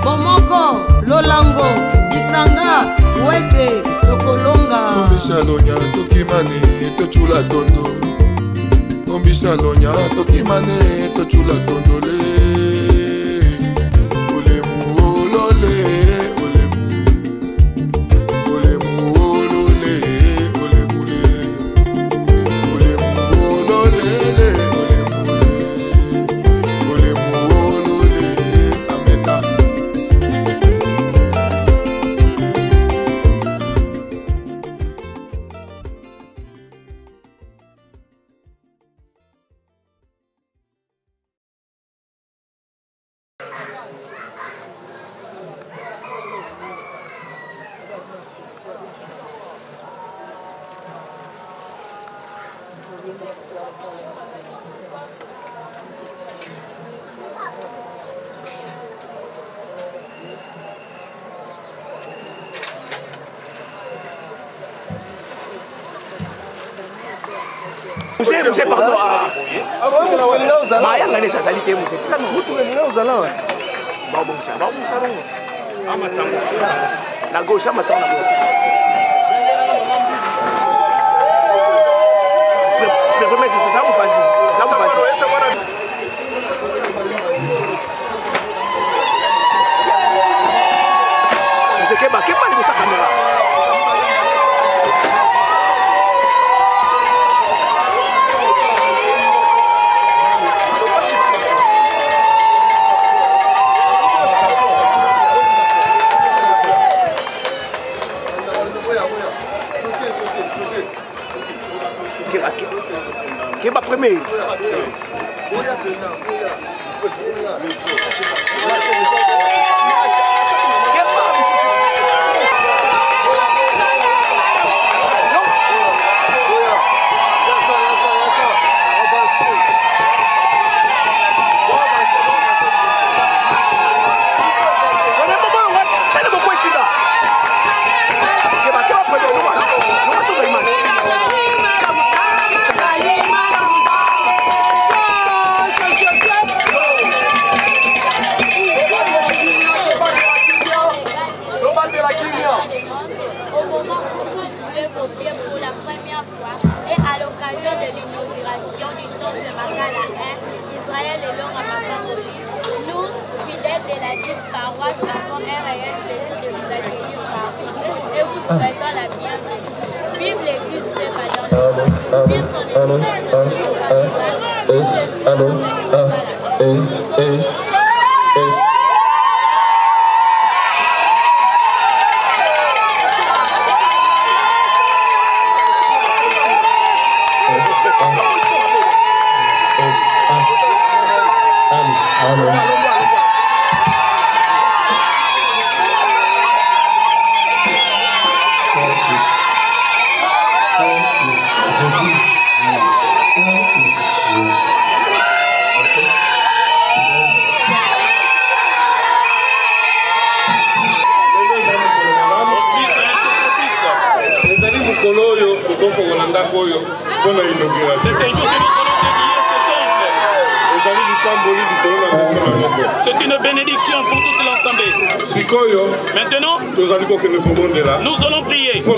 Bomoko, Lolango, Isanga, Wete, Tokolonga. Ombishalonya, Tokimane, Tochula Tondo. Ombishalonya, Tokimane, Tochula Tondo. Olemu, olole, olemu. Olemu, olole, olemule. Olemu, olole, Monsieur, pardon. Maya ngane sasa lite monsieur. Tika no mutu nga uzala wa. Ba bon ça no. Amatsango. Na gauche amatsango na gauche. Mais c'est ça vous pas dire. C'est ça vous pas dire. Monsieur Keba, Keba ni sa caméra. Qui va premier? C'est une bénédiction pour toute l'assemblée. Maintenant, nous allons prier pour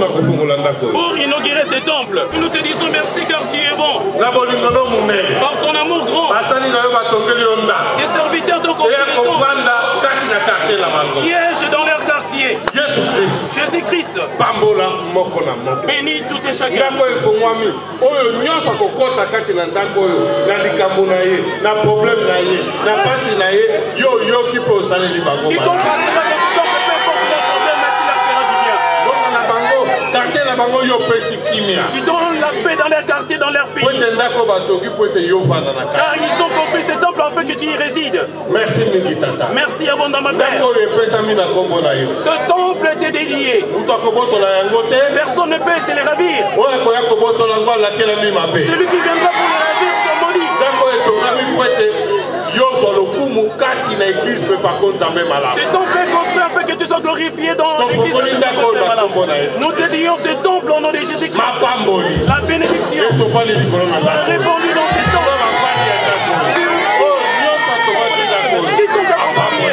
inaugurer ce temple. Nous te disons merci car tu es bon. Par ton amour grand, tes serviteurs t'ont construit le temple. Siège dans leur quartier. Jésus-Christ. Bénis tout et chacun. Tu donnes la paix dans leur quartier, dans leur pays. Car ils ont construit ce temple afin que tu y résides. Merci abondamment, Père. Ce temple était dédié. Personne ne peut te le ravir. Celui qui viendra pour le ravir sont maudits. Ce temple est construit afin que tu sois glorifié dans l'église. Nous dédions ce temple au nom de Jésus-Christ. La bénédiction soit répandue dans ce temple. Quiconque accompagne.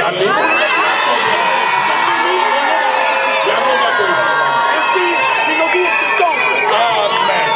Ainsi, inaugure ce temple. Amen.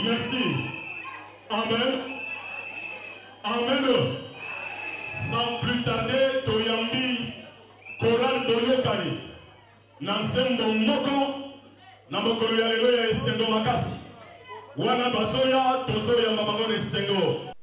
Merci. Amen. Amen. Sans plus tarder, Toyambi, Koral Boyokari, Nansembo Moko, Namokolo ya lelo ya esengo makasi. Wana basoya, tosoya mabango ne sengo.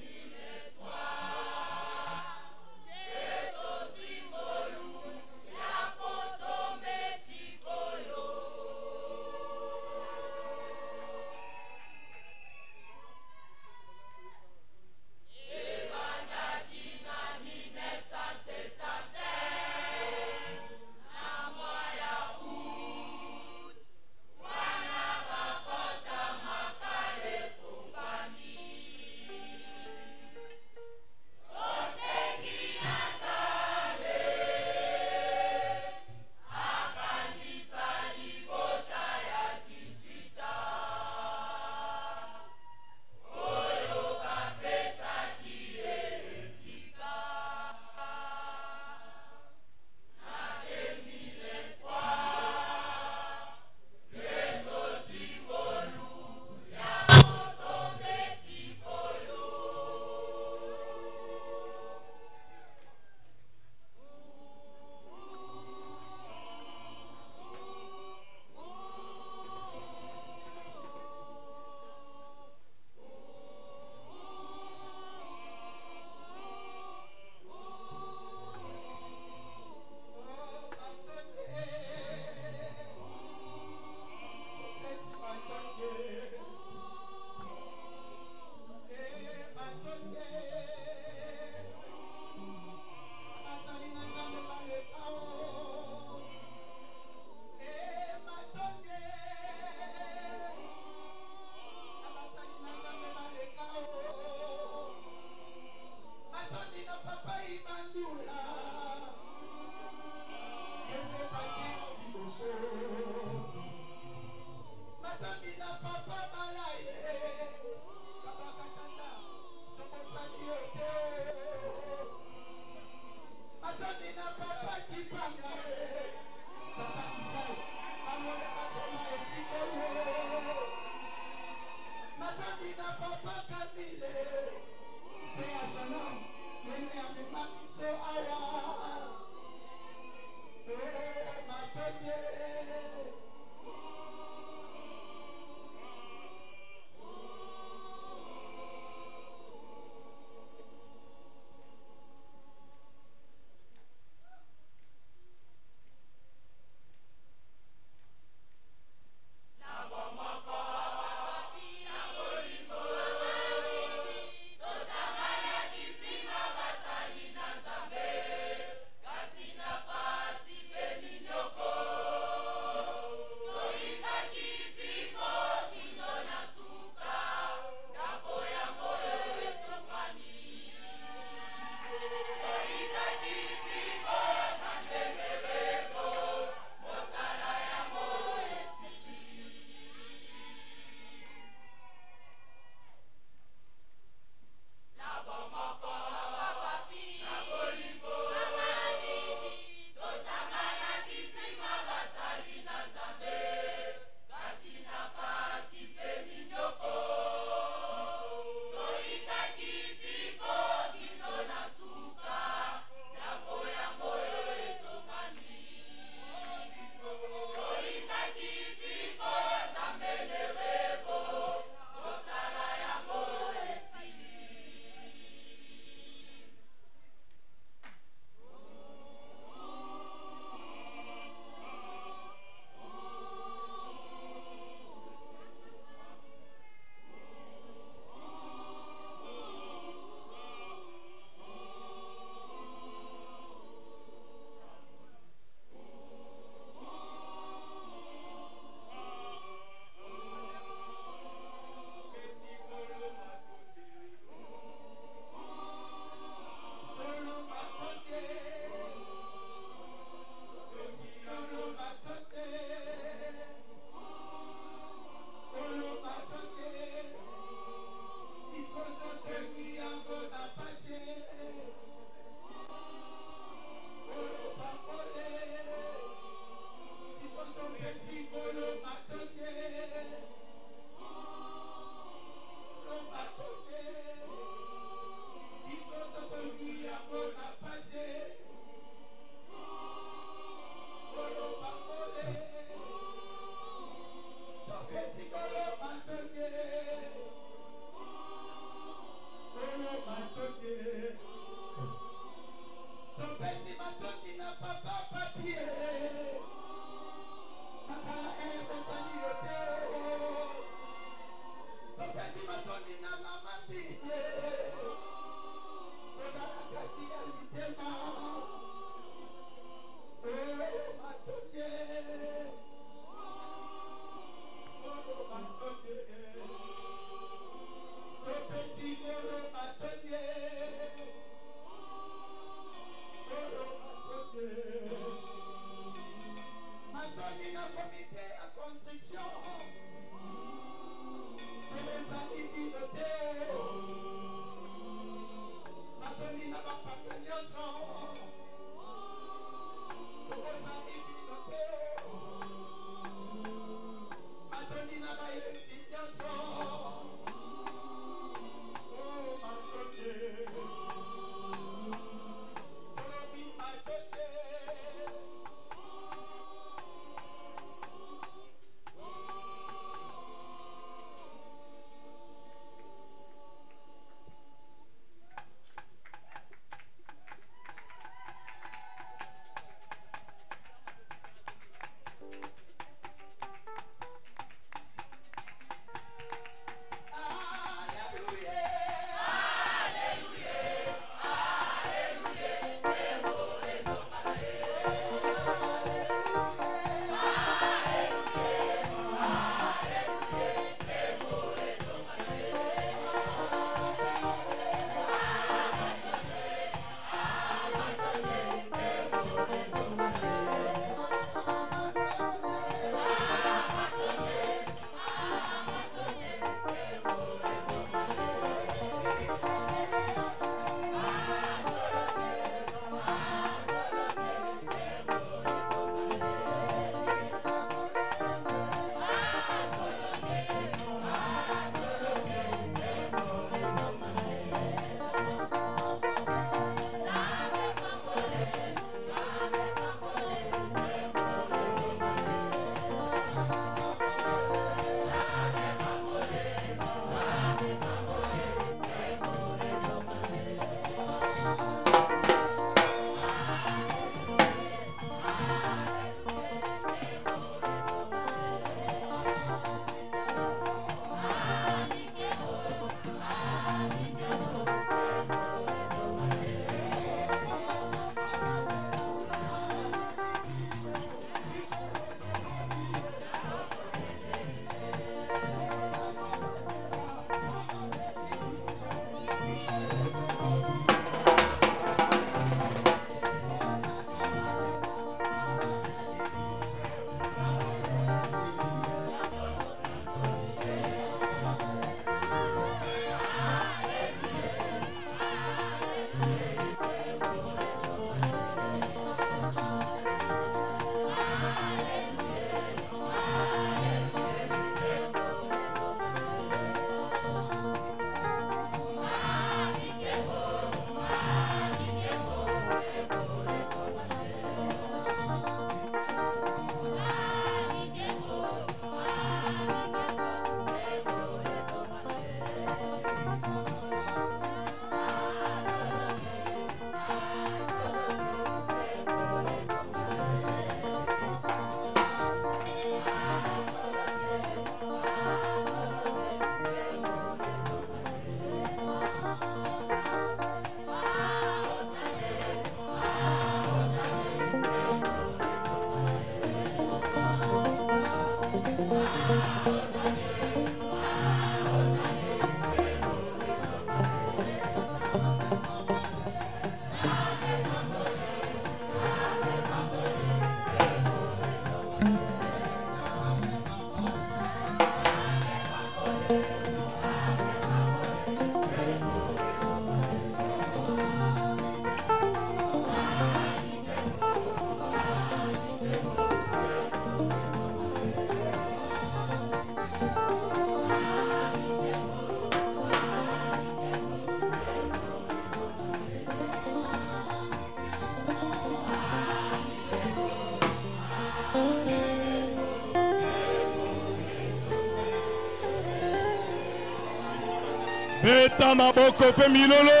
Beta maboko pe milolo.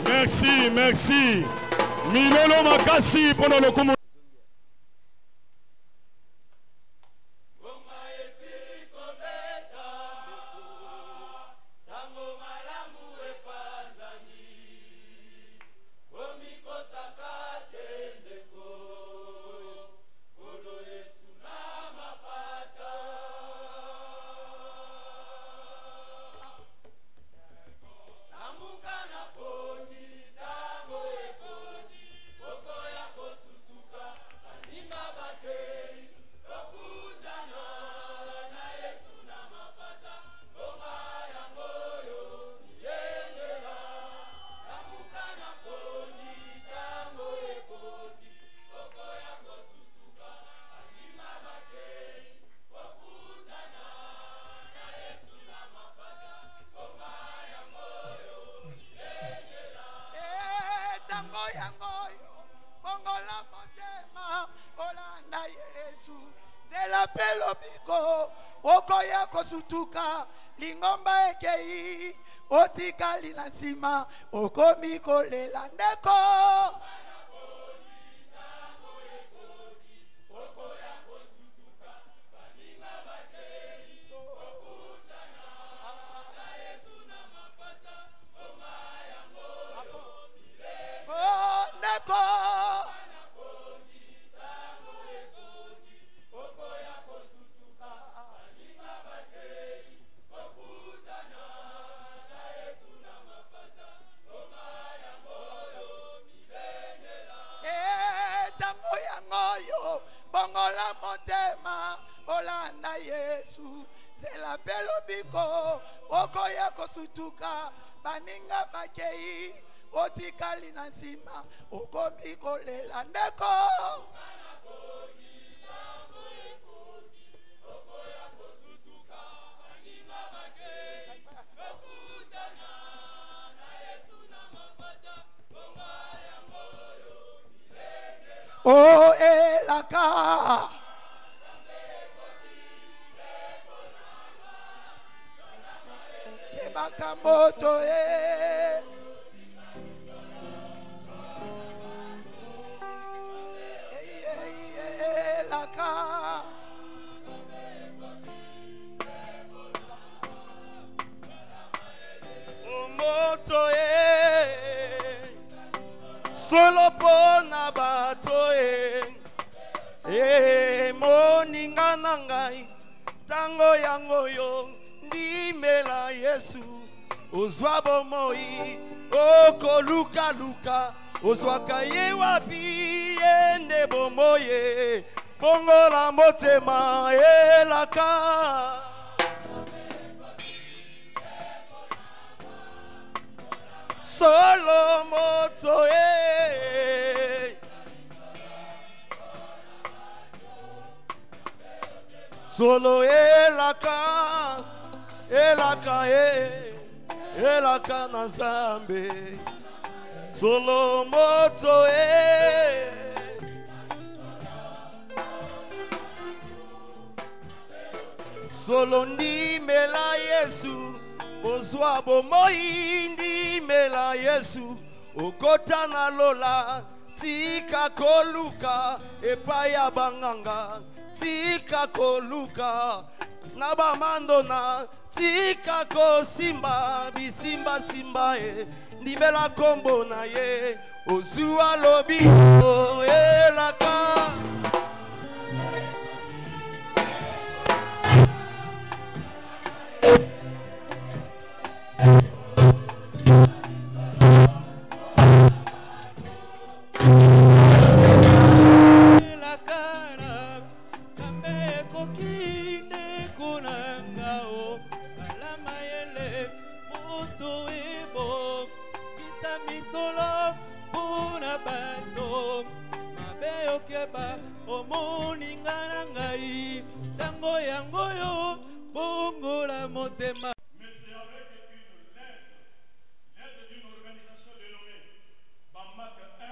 Merci, merci. Milolo makasi pendant le coup. Sutuka lingomba ekei otika linasima okomi kolela ndeko bongola motema olanda Yesu zela pelo biko okoya kosutuka baninga bakei otikali na nsima okomi kolela ndeko Oh elaka Ebaka moto elaka moto solo pona bato moninga na ngai tango yango yo ndimela Yesu ozwa bomoi okolukaluka ozwaka ye wapi ende bomoye bongola motema elaka solo moto solo elaka elaka elaka na Nzambe solo moto solo ndimela Yesu ozwa bomoi ndimela Yesu okota na lola tika koluka epaya banganga tika koluka na bamandona tika kosimba bisimba simba ndimela kombo na ye ozwa lobi oyelaka Mais c'est avec l'aide d'une organisation dénommée BAMAC 1,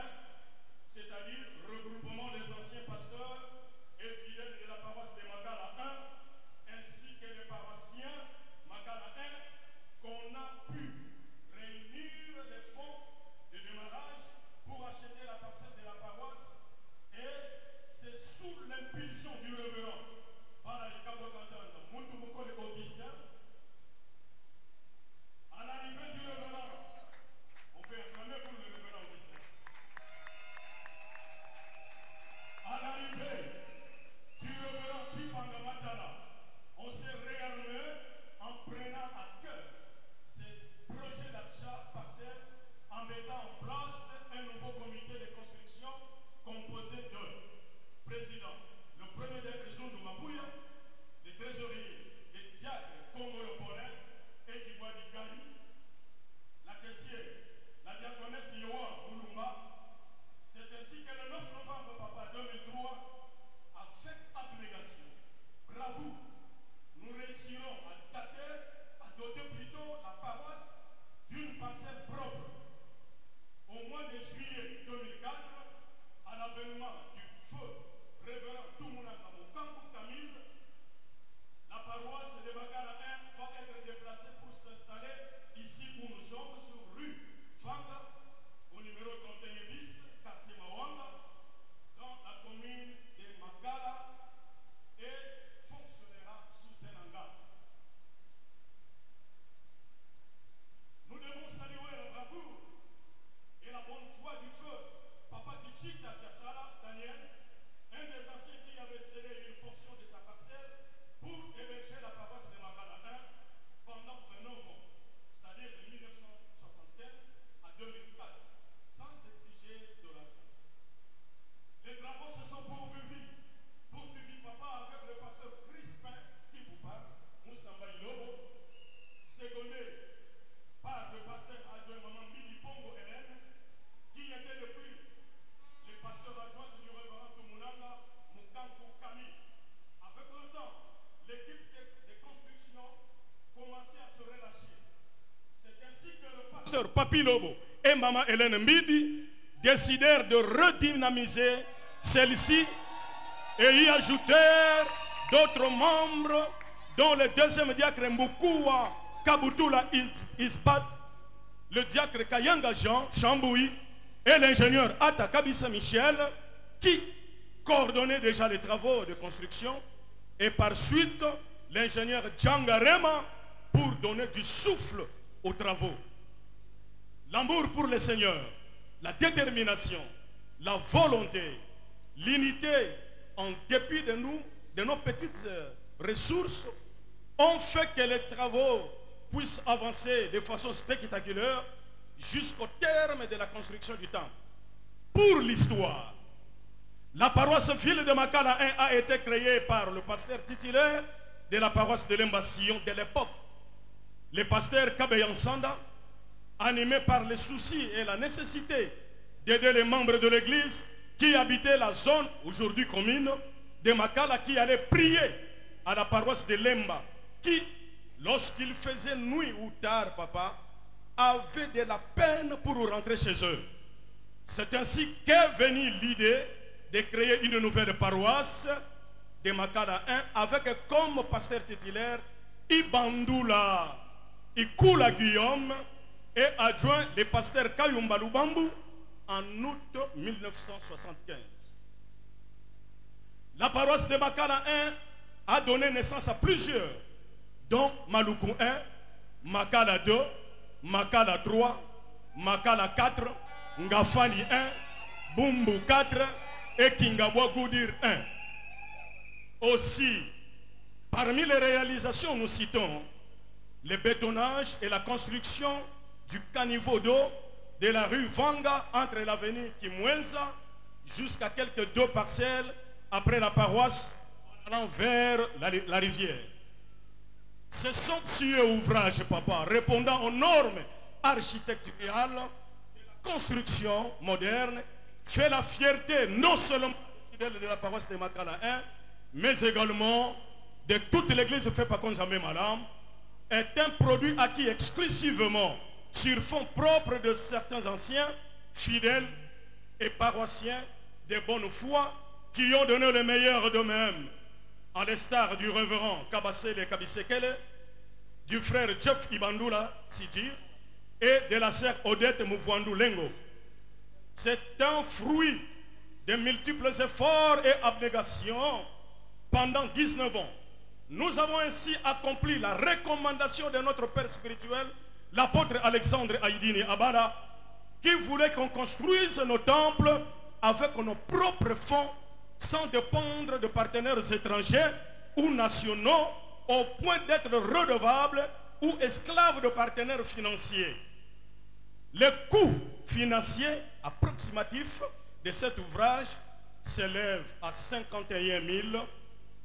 c'est-à-dire regroupement des anciens pasteurs et fidèles de la paroisse de Makala 1, ainsi que les paroissiens Makala 1, qu'on a pu réunir les fonds de démarrage pour acheter la parcelle de la paroisse, et c'est sous l'impulsion du révérend par les Kabokantanda, Moutoumouko de Augustin. À l'arrivée du révérend, on peut acclamer pour le révérend Augustin. À l'arrivée du révérend Chipangamatala, on s'est réarmé en prenant à cœur ces projets d'achat partiel en mettant en place un nouveau comité de construction composé de président, le premier des Zundu Mabouya, les trésoriers, les diacres Kongolo Polin et Kibwadi Gari, la caissière, la diaconesse Yoa Moulumba. C'est ainsi que le 9 novembre, papa 2003, avec abnégation, bravoure, nous réussirons à doter plutôt la paroisse d'une parcelle propre. Au mois de juillet 2004, à l'avènement du feu révérend Toumounaka Mokambu Kamil, la paroisse de Makala 1 va être déplacée pour s'installer ici où nous sommes, sur rue Vanga, au numéro 31 bis, quartier Mawanga, dans la commune de Makala, et fonctionnera sous un hangar. Nous devons saluer la bravoure et la bonne foi du feu Papa Kichita Kassala Daniel, un des anciens qui avait scellé une portion de sa parcelle pour émerger la paroisse de Makala 1 pendant 29 ans, c'est-à-dire de 1975 à 2004, sans exiger de l'argent. Les travaux se sont poursuivis, papa, avec le pasteur Crispin qui vous parle, Moussamba Ilobo, secondé par le pasteur adjoint Maman Bibi Pongo Hélène, qui était depuis le pasteur adjoint du révérend Toumounanga Mukanku Kami. Avec le temps, l'équipe de construction commençait à se relâcher. C'est ainsi que le pasteur Papi Lobo et Maman Hélène Mbidi décidèrent de redynamiser celle-ci et y ajoutèrent d'autres membres, dont le deuxième diacre Mboukoua Kabutula Isbat, le diacre Kayanga Jean Chamboui et l'ingénieur Atta Kabissa Michel, qui coordonnait déjà les travaux de construction, et par suite l'ingénieur Djangarema pour donner du souffle aux travaux. L'amour pour le Seigneur, la détermination, la volonté, l'unité en dépit de nous, de nos petites ressources, ont fait que les travaux puissent avancer de façon spectaculaire jusqu'au terme de la construction du temple. Pour l'histoire, la paroisse ville de Makala 1 a été créée par le pasteur titulaire de la paroisse de l'Embassion de l'époque, le pasteur Kabeyan Sanda, animé par le souci et la nécessité d'aider les membres de l'église qui habitaient la zone aujourd'hui commune de Makala, qui allaient prier à la paroisse de Lemba, qui, lorsqu'il faisait nuit ou tard, papa, avaient de la peine pour rentrer chez eux. C'est ainsi qu'est venue l'idée de créer une nouvelle paroisse de Makala 1 avec comme pasteur titulaire Ibandula Ikula Guillaume et adjoint le pasteur Kayumba Lubambu en août 1975. La paroisse de Makala 1 a donné naissance à plusieurs, dont Maluku 1, Makala 2, Makala 3, Makala 4, Ngafani 1, Bumbu 4 et Kingabwa Goudir 1. Aussi, parmi les réalisations, nous citons le bétonnage et la construction du caniveau d'eau de la rue Vanga entre l'avenue Kimwenza jusqu'à quelques 2 parcelles après la paroisse allant vers la rivière. Ce somptueux ouvrage, papa, répondant aux normes architecturales de la construction moderne, fait la fierté non seulement des fidèles de la paroisse de Makala 1, mais également de toute l'église fait par Konzambe Malam, est un produit acquis exclusivement sur fonds propres de certains anciens, fidèles et paroissiens de bonne foi qui ont donné le meilleur d'eux-mêmes, à l'instar du révérend Kabasele Kabisekele, du frère Jeff Ibandoula Sidir et de la sœur Odette Mouvouandou Lengo. C'est un fruit de multiples efforts et abnégations pendant 19 ans. Nous avons ainsi accompli la recommandation de notre père spirituel, l'apôtre Alexandre Haïdini Abada, qui voulait qu'on construise nos temples avec nos propres fonds sans dépendre de partenaires étrangers ou nationaux au point d'être redevables ou esclaves de partenaires financiers. Le coût financier approximatif de cet ouvrage s'élève à 51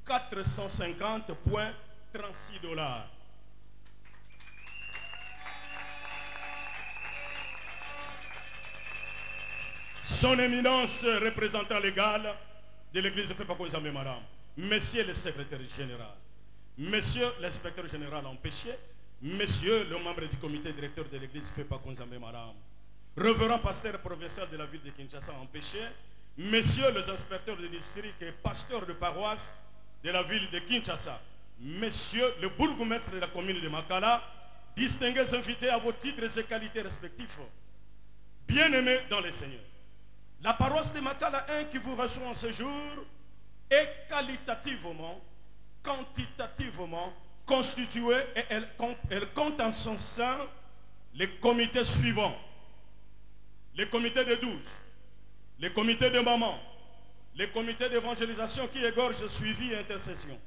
450,36 $. Son éminence représentant légal de l'église fait pas Konzambe Malam, monsieur le secrétaire général, monsieur l'inspecteur général empêché, monsieur le membre du comité directeur de l'église fait pas Konzambe Malam, révérend pasteur provincial de la ville de Kinshasa empêché, messieurs les inspecteurs de district et pasteurs de paroisse de la ville de Kinshasa, messieurs le bourgmestre de la commune de Makala, distingués invités à vos titres et qualités respectifs, bien-aimés dans le Seigneur. La paroisse de Makala 1 qui vous reçoit en ce jour est qualitativement, quantitativement constituée et elle compte en son sein les comités suivants. Les comités de 12, les comités de maman, les comités d'évangélisation qui égorgent suivi et intercession,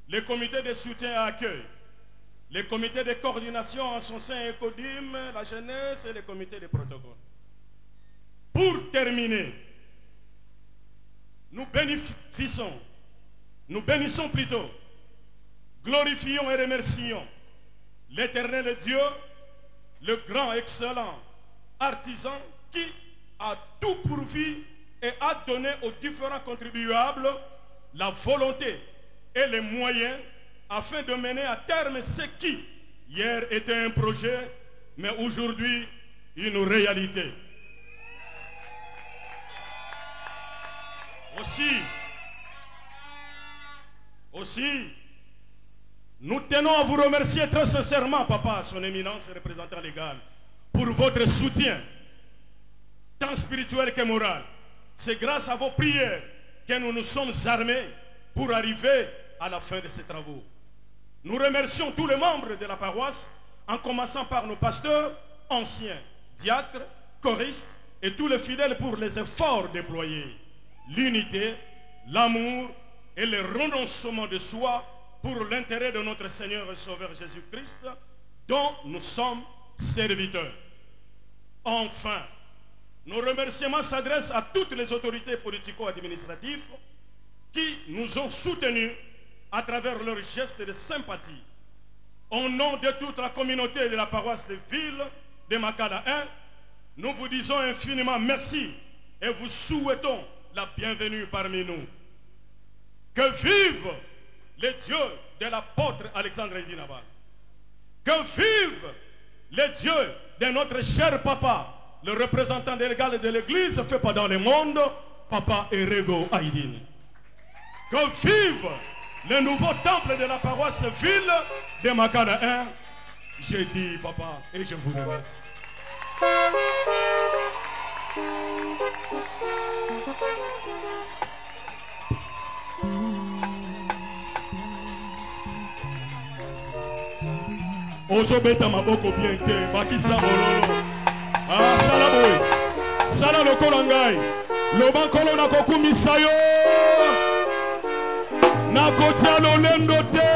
les comités de soutien et accueil, les comités de coordination en son sein Ecodim, la jeunesse et les comités de protocole. Pour terminer, nous bénissons plutôt, glorifions et remercions l'Éternel Dieu, le grand excellent artisan qui a tout pourvu et a donné aux différents contribuables la volonté et les moyens afin de mener à terme ce qui hier était un projet mais aujourd'hui une réalité. Aussi, nous tenons à vous remercier très sincèrement, papa, son éminence représentant légal, pour votre soutien, tant spirituel que moral. C'est grâce à vos prières que nous nous sommes armés pour arriver à la fin de ces travaux. Nous remercions tous les membres de la paroisse, en commençant par nos pasteurs, anciens, diacres, choristes et tous les fidèles pour les efforts déployés. L'unité, l'amour et le renoncement de soi pour l'intérêt de notre Seigneur et Sauveur Jésus-Christ, dont nous sommes serviteurs. Enfin, nos remerciements s'adressent à toutes les autorités politico-administratives qui nous ont soutenus à travers leurs gestes de sympathie. Au nom de toute la communauté de la paroisse de ville de Makala 1, nous vous disons infiniment merci et vous souhaitons la bienvenue parmi nous. Que vive le Dieu de l'apôtre Alexandre Haïdini Abada. Que vive le Dieu de notre cher papa, le représentant légal de l'église fait pas dans le monde, papa Erego Haïdini. Que vive le nouveau temple de la paroisse ville de Makala 1. J'ai dit papa et je vous remercie. Ozobeta maboko bien te bakisa bololo. Ah, sala boy. Sala lokola ngai. Loba kolo na kokumisa yo. Na kotia lolendo te.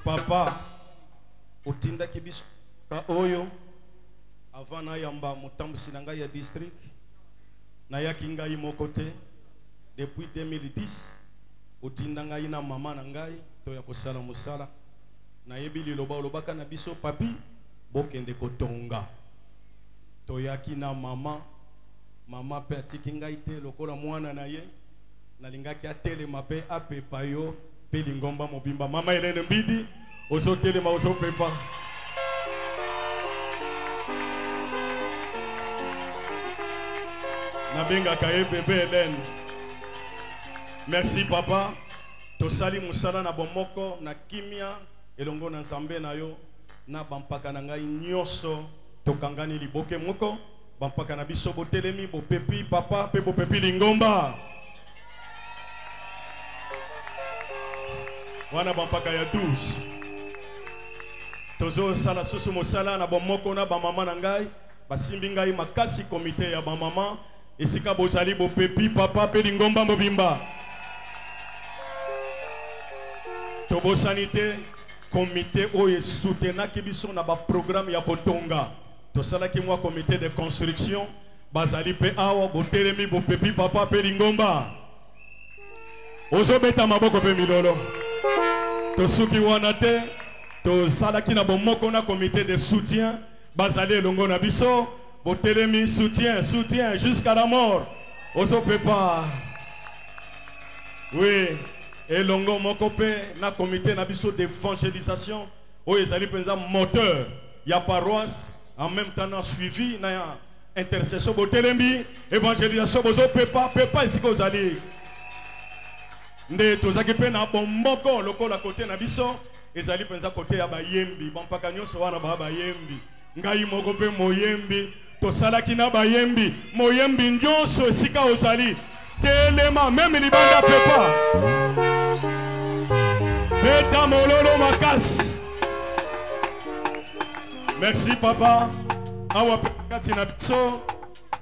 Papa, otinda kibiso ka oyo avant na yamba motambusi na ngai ya district na yaki ngai moko te depuis 2010 otinda ngai na mama na ngai to ya kosala mosala na yebi liloba olobaka na biso papi bokende kotonga to yaki na mama pe atiki ngai te lokola mwana na ye nalingaki atelema pe apepa yo pe lingomba mobimba mama Helene Mbidi ozo telema ozo pepa. Nabenga kaye bébé Hélène. Merci papa. Tosali musala na bomoko na kimia elongo na nzambe na yo na bampaka na ngai nyoso tokangani liboke moko bampaka na biso botelemi bopepi papa pe bopepi lingomba. Wana bampaka ya 12. Tozo sala susu mosala na bomoko na bamama na ngai basimbi ngai makasi komite ya bamama esika bozali bopepi papa pe lingomba mobimba. Tobo sanité comité oye soutenaki biso na ba programme ya kotonga. Tosalaki mwa comité de construction bazali pe awa botelemi bopepi papa pe lingomba. Ozo beta maboko pe milolo. Tosuki wana te tosalaki na bomoko na comité de soutien bazali elongo na biso botelemi soutien jusqu'à la mort. Ozo pepa. Oui, elongo moko pe na comité na biso d'évangélisation oyo ezali penza moteur ya paroisse en même temps na suivi na intercession botelemi évangélisation bozo pepa esika ozali nde tozaki pe na bomboko lokola kote na biso ezali penza kote ya bayembi bampaka nyonso wana bayembi ngai moko pe moyembi tosalaki na bayembi moyembi nyonso esika ozali telema même libanda pepa peta mololo makasi. Merci papa awa pekati na biso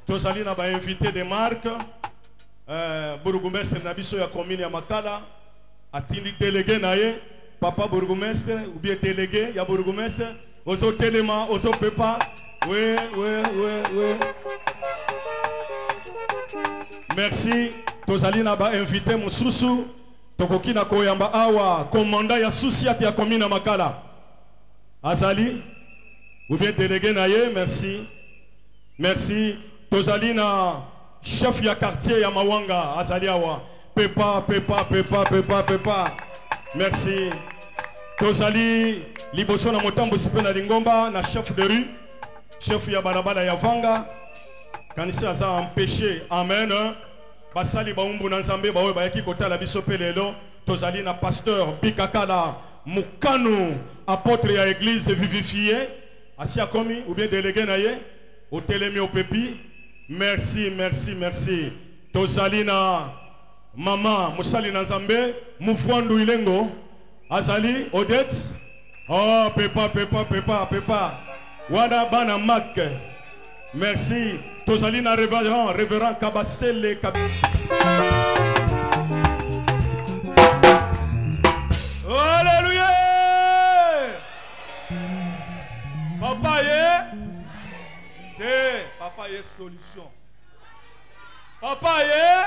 tozali na ba invité de marque bourgmestre na biso ya commune ya Makala atindi délégué na ye papa bourgmestre ou bien délégué ya bourgmestre ozo telema ozo pepa. Oui. Merci tozali na ba invité mususu tokoki na koyamba awa commandant ya Susiat ya commune ya Makala azali ou bien délégué na ye. Merci tozali na chef ya quartier ya Mawanga azali awa pepa. Merci tozali liboso na motambusi pe na lingomba na chef de rue chef ya barabara ya Vanga kanisa aza empêché. Amen. Basali baumbu na nzambe bawe bayaki kotala biso pe lelo tozali na pasteur Bikakala Mukanu apôtre ya église vivifiée asia komi ou bien délégué na ye otelemi opepi. Merci. Tozali na mama musali na nzambe Mufwandu Ilengo azali Odette. Oh pepa wada bana mak. Merci tozali na révérend Kabasele Alléluia. Papa ye solution. Papa ye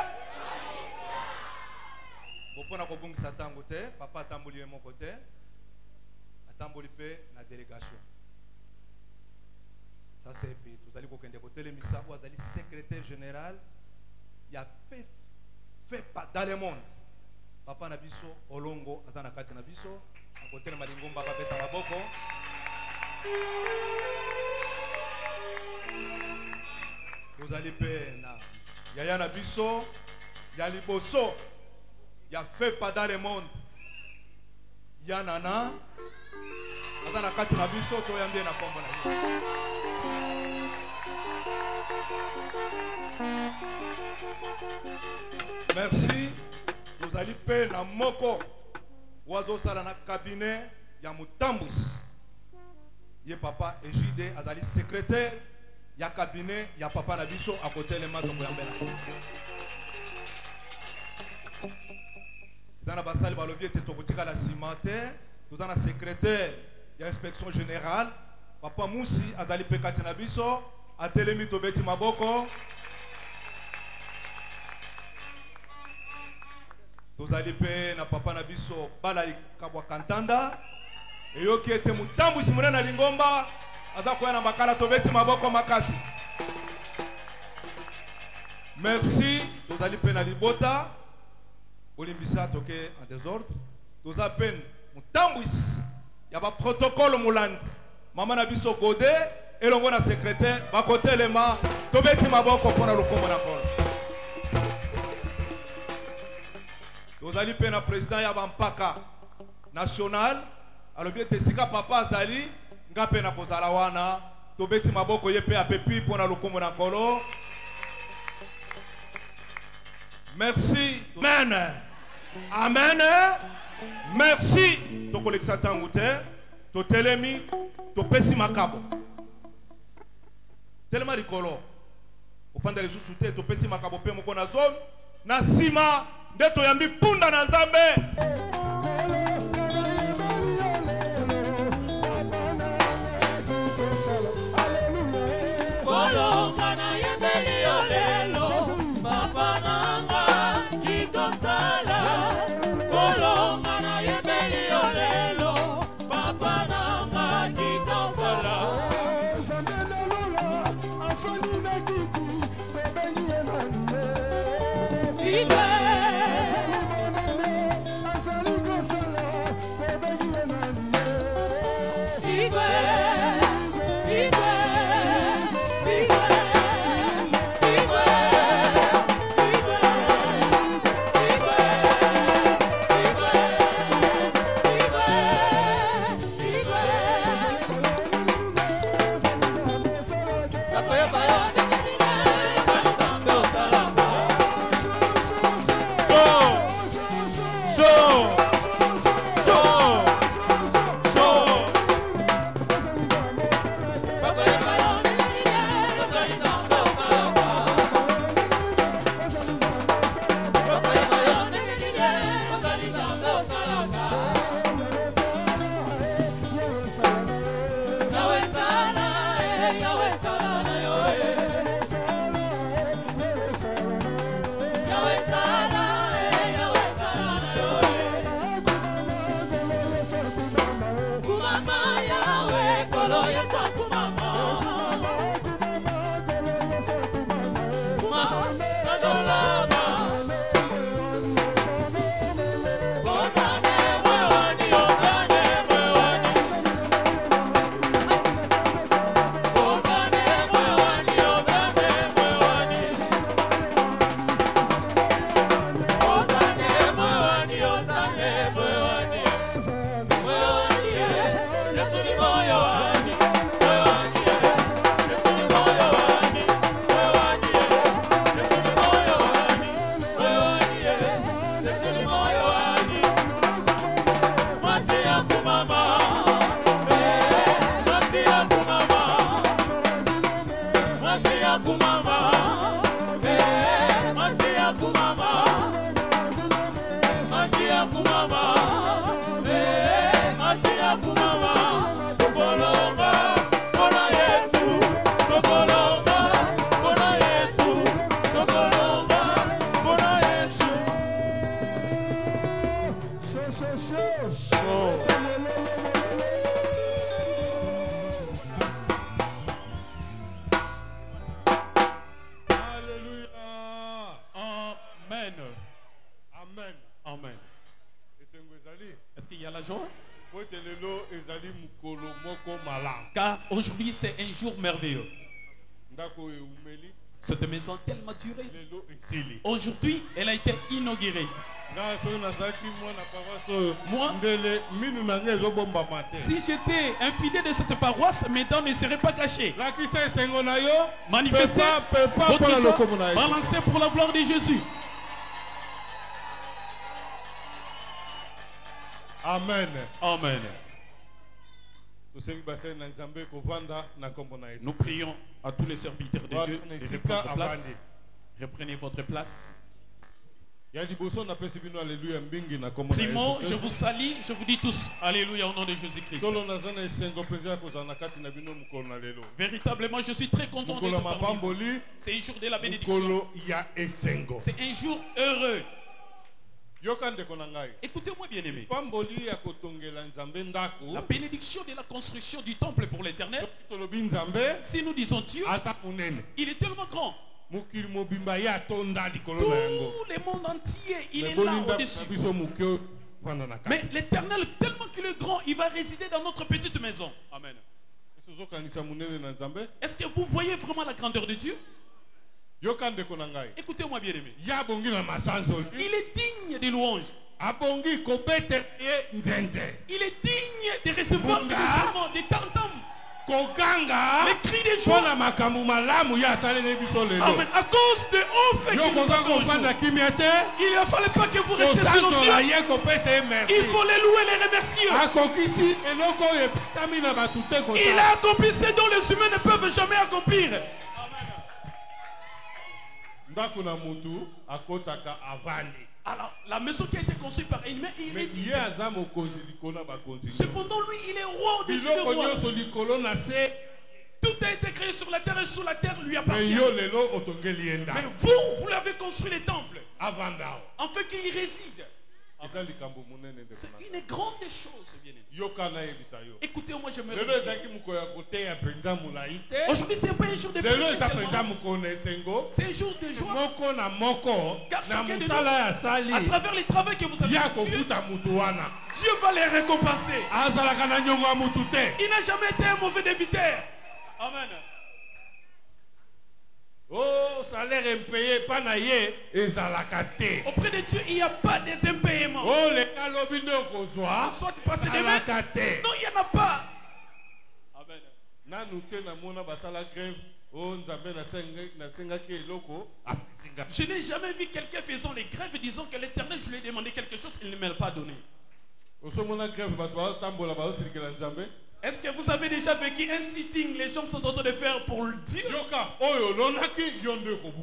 bopona ko bungisa tango te papa atamboli ye moko te atamboli pe na délégation. Ça c'est puis tous allez kokende ko telemisa ou azali secrétaire général ya fait pas dans le monde. Papa na biso olongo azana kati na biso akotela malingomba papa beta maboko. Vous allez payer na yaya na biso ya liboso ya fait pas dans le monde ya nana azana kati na biso to yambie na kombo na merci. Vous allez payer na moko wazo sala na cabinet ya mutambus Ye papa Ejide azali secrétaire ya cabinet ya papa na biso à côté les mato koyambela. Zana basali balobi ete tokotika la cimentaire, nous avons secrétaire ya inspection générale, papa Musi azali pekati na biso, atelemi tobeti maboko. Tozali pe na papa na biso bala ikabwa kantanda. Eyoki ete mutambu simuna na lingomba aza koya na makala tobeti maboko makasi. Merci. Tozali pe na libota olimbisa toke en désordre. Toza pen mutambu ya ba protocole mulandi. Mama na biso Gode elongo na secrétaire ba côté lema tobeti maboko pona lokomo na kolo. Tozali pe na président ya bampaka national alobi ete sika papa azali nga pe na kozala wana tobeti maboko ye pe apepi pona lokomo na kolo. Merci. Amen. Amen. Merci. Tokolekisa tangu te totelemi topesi makabo telema likolo ofanda lisusu te topesi makabo pe moko na zone na sima nde toyambi punda na Nzambe. Car aujourd'hui c'est un jour merveilleux. Cette maison tellement durée. Aujourd'hui elle a été inaugurée. Moi, si j'étais un fidèle de cette paroisse, mes dents ne seraient pas cachées. Manifestez votre joie, balancez pour la gloire de Jésus. Amen. Amen. Nous prions à tous les serviteurs de Dieu de reprendre place. Reprenez votre place. Primo, je vous salue, je vous dis tous Alléluia au nom de Jésus-Christ. Véritablement, je suis très content d'être parmi vous. C'est un jour de la bénédiction. C'est un jour heureux. Écoutez-moi bien aimé. La bénédiction de la construction du temple pour l'Éternel, si nous disons Dieu, il est tellement grand. Tout le monde entier, il est là au-dessus. Mais l'Éternel, tellement qu'il est grand, il va résider dans notre petite maison. Amen. Est-ce que vous voyez vraiment la grandeur de Dieu? Écoutez-moi bien aimé. Il est digne des louanges. Il est digne de recevoir des serments, des tam-tams. Les cris des joie. Amen. À cause de hauts faits qui nous avons. Il ne fallait pas que vous restiez silencieux. Il faut les louer, les remercier. Il a accompli ce dont les humains ne peuvent jamais accomplir. Alors, la maison qui a été construite par un humain, il réside. Cependant, lui, il est roi au-dessus des rois. Tout a été créé sur la terre et sous la terre lui appartient. Mais vous l'avez construit les temples. Afin qu'il y réside. C'est une grande chose, bien-aimé. Écoutez-moi, je me réjouis. Aujourd'hui, ce n'est pas un jour de prêche. C'est un jour de joie. Car chacun de nous, à travers les travaux que vous avez fait, Dieu va les récompenser. Il n'a jamais été un mauvais débiteur. Amen. Oh, salaire impayé, pas naïe, et zalakate. Auprès de Dieu, il n'y a pas des impayements. Oh, les calobino kozwa. Soit tu passes des mains. Non, il n'y en a pas. Amen. Je n'ai jamais vu quelqu'un faisant les grèves disant que l'Éternel, je lui ai demandé quelque chose, il ne m'a pas donné. Est-ce que vous avez déjà vécu un sitting, les gens sont en train de faire pour Dieu?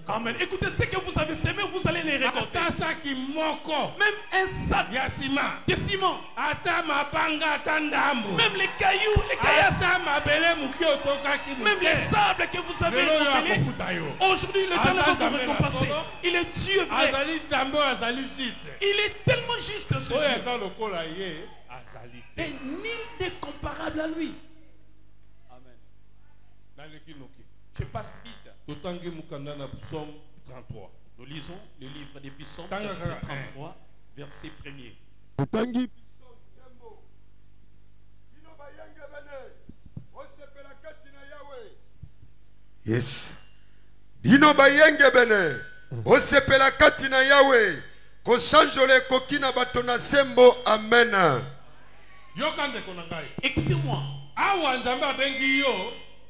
Amen. Écoutez, ce que vous avez semé, vous allez les récolter. Même un sac de ciment. Même les cailloux, les caillasses. Même les sables que vous avez récoltés. Aujourd'hui, l'Éternel va vous récompenser. Il est Dieu vrai. Il est tellement juste ce Dieu. Et nul n'est comparable à lui. Amen. Je passe vite. Nous lisons le livre des Psaumes, chapitre 33, verset 1er. Yes. Bino bayenge bene. Osepela katina Yahweh. Koshanjole kokina batona sembo. Amen. Écoutez-moi.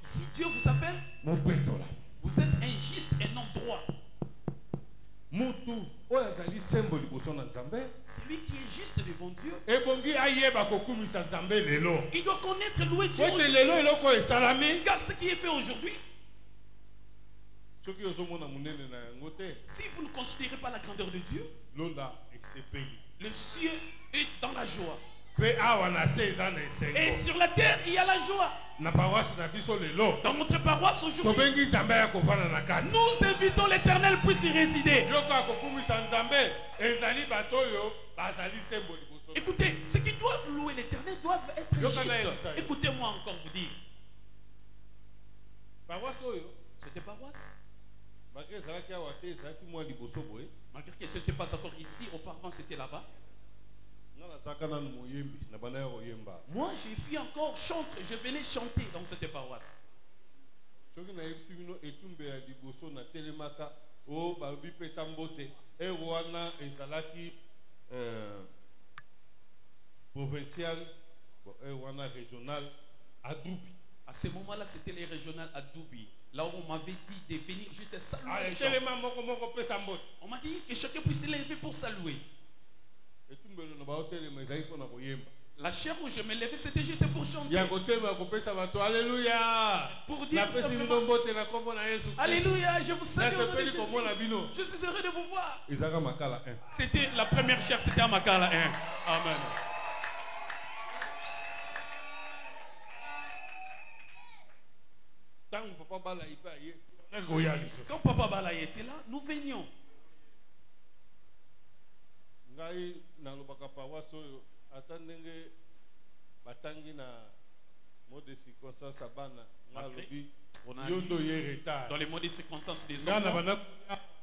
Si Dieu vous appelle, vous êtes un juste et non droit. Celui qui est juste devant Dieu, il doit connaître louer Dieu aujourd'hui. Car ce qui est fait aujourd'hui, si vous ne considérez pas la grandeur de Dieu, le ciel est dans la joie. Et sur la terre, il y a la joie. Dans notre paroisse aujourd'hui, nous invitons l'Éternel puisse y résider. Écoutez, ceux qui doivent louer l'Éternel doivent être justes. Écoutez-moi encore vous dire. Cette paroisse, malgré que ce n'était pas encore ici, auparavant c'était là-bas. Moi, j'ai fui encore chanter. Je venais chanter dans cette paroisse. Provincial, régional à Doubi. À ce moment-là, c'était les régionales à Doubi. Là où on m'avait dit de venir juste saluer les gens. On m'a dit que chacun puisse s'élever pour saluer. La chair où je me levais, c'était juste pour chanter. Alléluia. Pour dire simplement, Alléluia, je vous salue au nom de Jésus. Je suis heureux de vous voir. C'était la première chair, c'était à Makala 1. Amen. Quand Papa Bala était là, nous venions. Dans les mots de circonstances des enfants,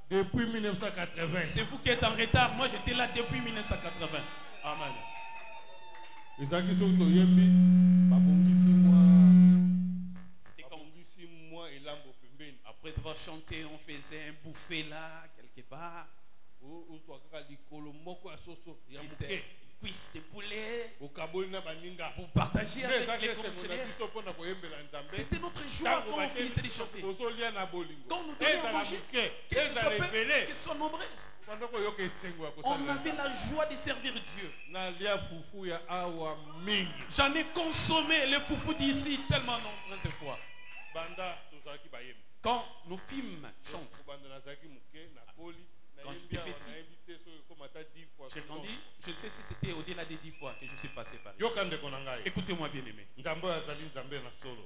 depuis 1980. c'est vous qui êtes en retard. Moi, j'étais là depuis 1980. Amen. Après avoir chanté, on faisait un bouffet là, quelque part. Juste une cuisse de poulet. Vous partagez avec les commissionnaires. C'était notre joie quand on finissait de chanter. Quand nous donnions à manger, que ce soit peu, que ce soit nombreuses. On avait la joie de servir Dieu. J'en ai consommé les foufous d'ici tellement nombreuses fois. Quand nos films chantent, quand j'étais petit, j'ai grandi, je ne sais si c'était au-delà des 10 fois que je suis passé par là. Écoutez-moi bien aimé.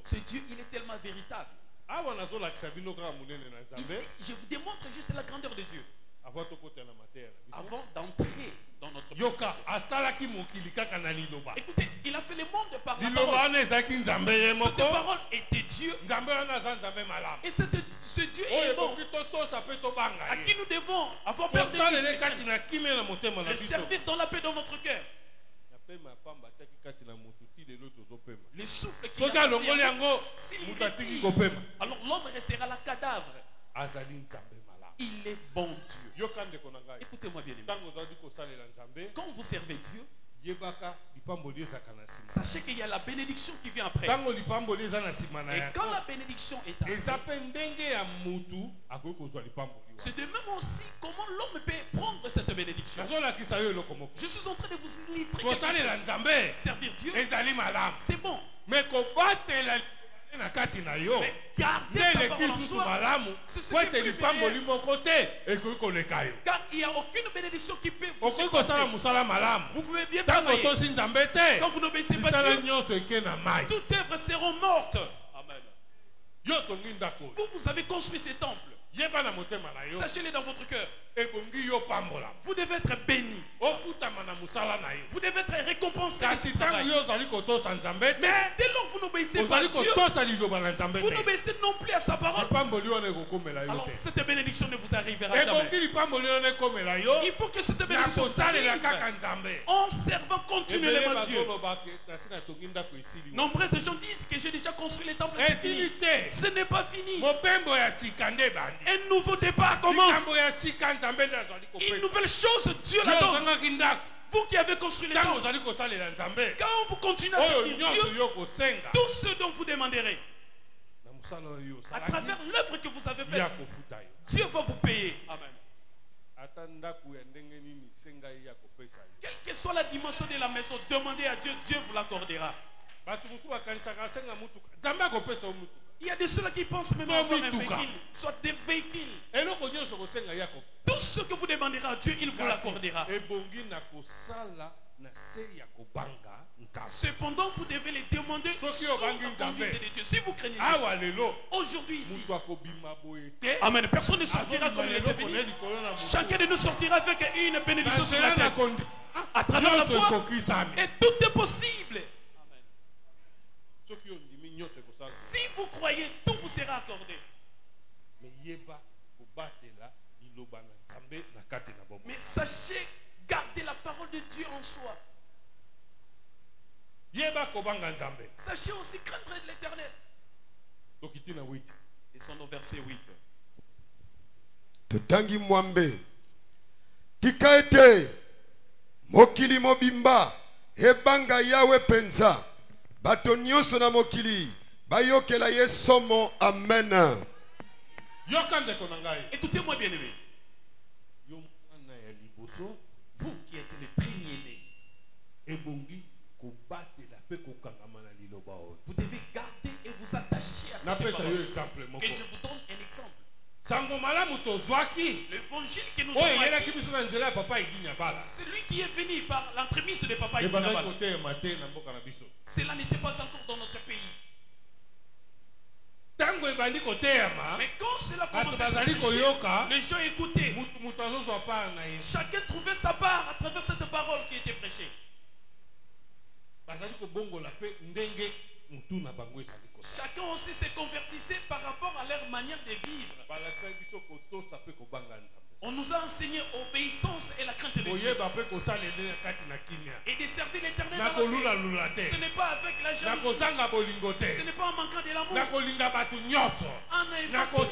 Ce Dieu, il est tellement véritable. Ici, je vous démontre juste la grandeur de Dieu. Avant d'entrer dans notre vie. Écoutez, il a fait le monde par la parole. Cette parole était Dieu. Et ce Dieu est bon. À qui nous devons avoir peur de lui. Le servir dans la paix dans notre cœur. Le souffle qu'il a passé, s'il retire, alors l'homme restera là cadavre. Il est bon Dieu. Écoutez-moi bien aimé. Quand vous servez Dieu, sachez qu'il y a la bénédiction qui vient après. Et quand la bénédiction est arrivée, c'est de même aussi comment l'homme peut prendre cette bénédiction. Je suis en train de vous illustrer quelque chose. Servir Dieu, c'est bon. Mais gardez sa parole en soi, c'est ce qui est plus supérieur. Car il n'y a aucune bénédiction qui peut vous surpasser. Vous pouvez bien travailler. Quand vous n'obéissez pas Dieu, toutes œuvres seront mortes. Amen. Vous avez construit ces temples. Sachez-le dans votre cœur. Vous devez être béni. Vous devez être récompensé. Mais dès lors que vous n'obéissez pas à Dieu, vous n'obéissez non plus à sa parole. Alors cette bénédiction ne vous arrivera jamais. Il faut que cette bénédiction vous arrive en servant continuellement Dieu. Nombreux de gens disent que j'ai déjà construit les temples. Ce n'est pas fini. Un nouveau départ commence. Une nouvelle chose, Dieu la donne. Vous qui avez construit les temples, quand vous continuez à servir Dieu, tout ce dont vous demanderez, à travers l'œuvre que vous avez faite, Dieu va vous payer. Amen. Quelle que soit la dimension de la maison, demandez à Dieu, Dieu vous l'accordera. Il y a des ceux qui pensent même avoir un véhicule, soit des véhicules. Tout ce que vous demanderez à Dieu, il vous l'accordera. Cependant, vous devez les demander sous la conduite de Dieu. Si vous craignez Dieu, aujourd'hui ici, amen, personne ne sortira comme il est venu. Chacun de nous sortira avec une bénédiction sur la tête. À travers la foi, et tout est possible. Si vous croyez, tout vous sera accordé. Mais sachez garder la parole de Dieu en soi. Sachez aussi craindre l'Éternel. Descendons au verset 8. Totangi mwambe tika ete mokili mobimba ebanga yawe penza bato nyonso na mokili bayokela ye somo. Amen. Écoutez-moi bien aimé. Vous qui êtes les premiers-nés, Vous devez garder et vous attacher à cette parole. Que je vous donne un exemple. L'évangile que nous avons acquis, c'est lui qui est venu par l'entremise de Papa Idinabal. Cela n'était pas encore dans notre pays. Mais quand cela commençait à prêcher, les gens écoutaient. Chacun trouvait sa part à travers cette parole qui était prêchée. Chacun aussi se convertissait par rapport à leur manière de vivre. On nous a enseigné obéissance et la crainte de Dieu. Et de servir l'Éternel dans la paix. Ce n'est pas avec la jalousie. Ce n'est pas en manquant de l'amour. En aimant tout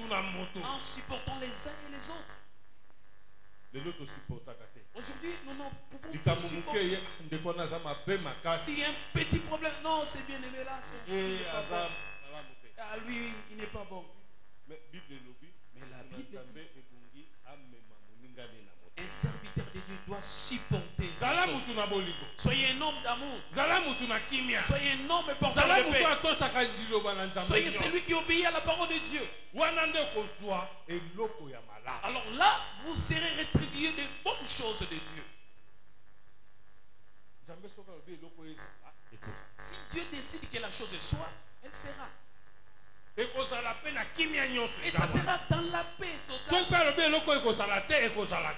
le monde. En supportant les uns et les autres. Aujourd'hui, nous ne pouvons pas supporter. S'il y a un petit problème, non, c'est bien aimé là. Ah, lui, il n'est pas bon. Mais la Bible dit, un serviteur de Dieu doit supporter. Soyez un homme d'amour. Soyez un homme porteur de paix. Soyez celui qui obéit à la parole de Dieu. Alors là, vous serez rétribué de bonnes choses de Dieu. Si Dieu décide que la chose soit, elle sera. Et ça sera dans la paix totale.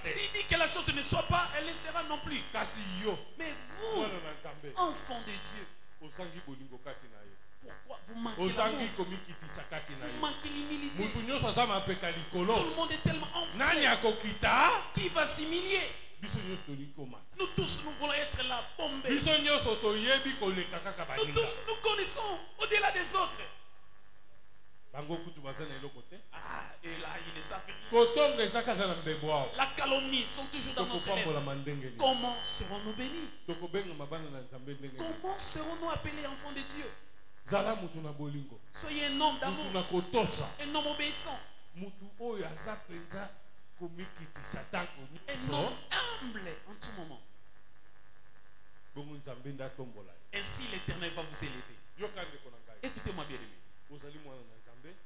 S'il dit que la chose ne soit pas, elle ne sera non plus. Mais vous, enfants de Dieu, pourquoi vous manquez l'amour? Vous manquez l'humilité. Tout le monde est tellement enflé. Qui va s'humilier? Nous tous, nous voulons être là, bombés. Nous tous, nous connaissons au-delà des autres. Ah, et là, ils ne savent rien. La calomnie sont toujours dans notre lèvre. Comment serons-nous bénis? Comment serons-nous appelés enfants de Dieu? Soyez un homme d'amour, un homme obéissant, un homme humble en tout moment. Ainsi l'Éternel va vous élever. Écoutez-moi bien aimé.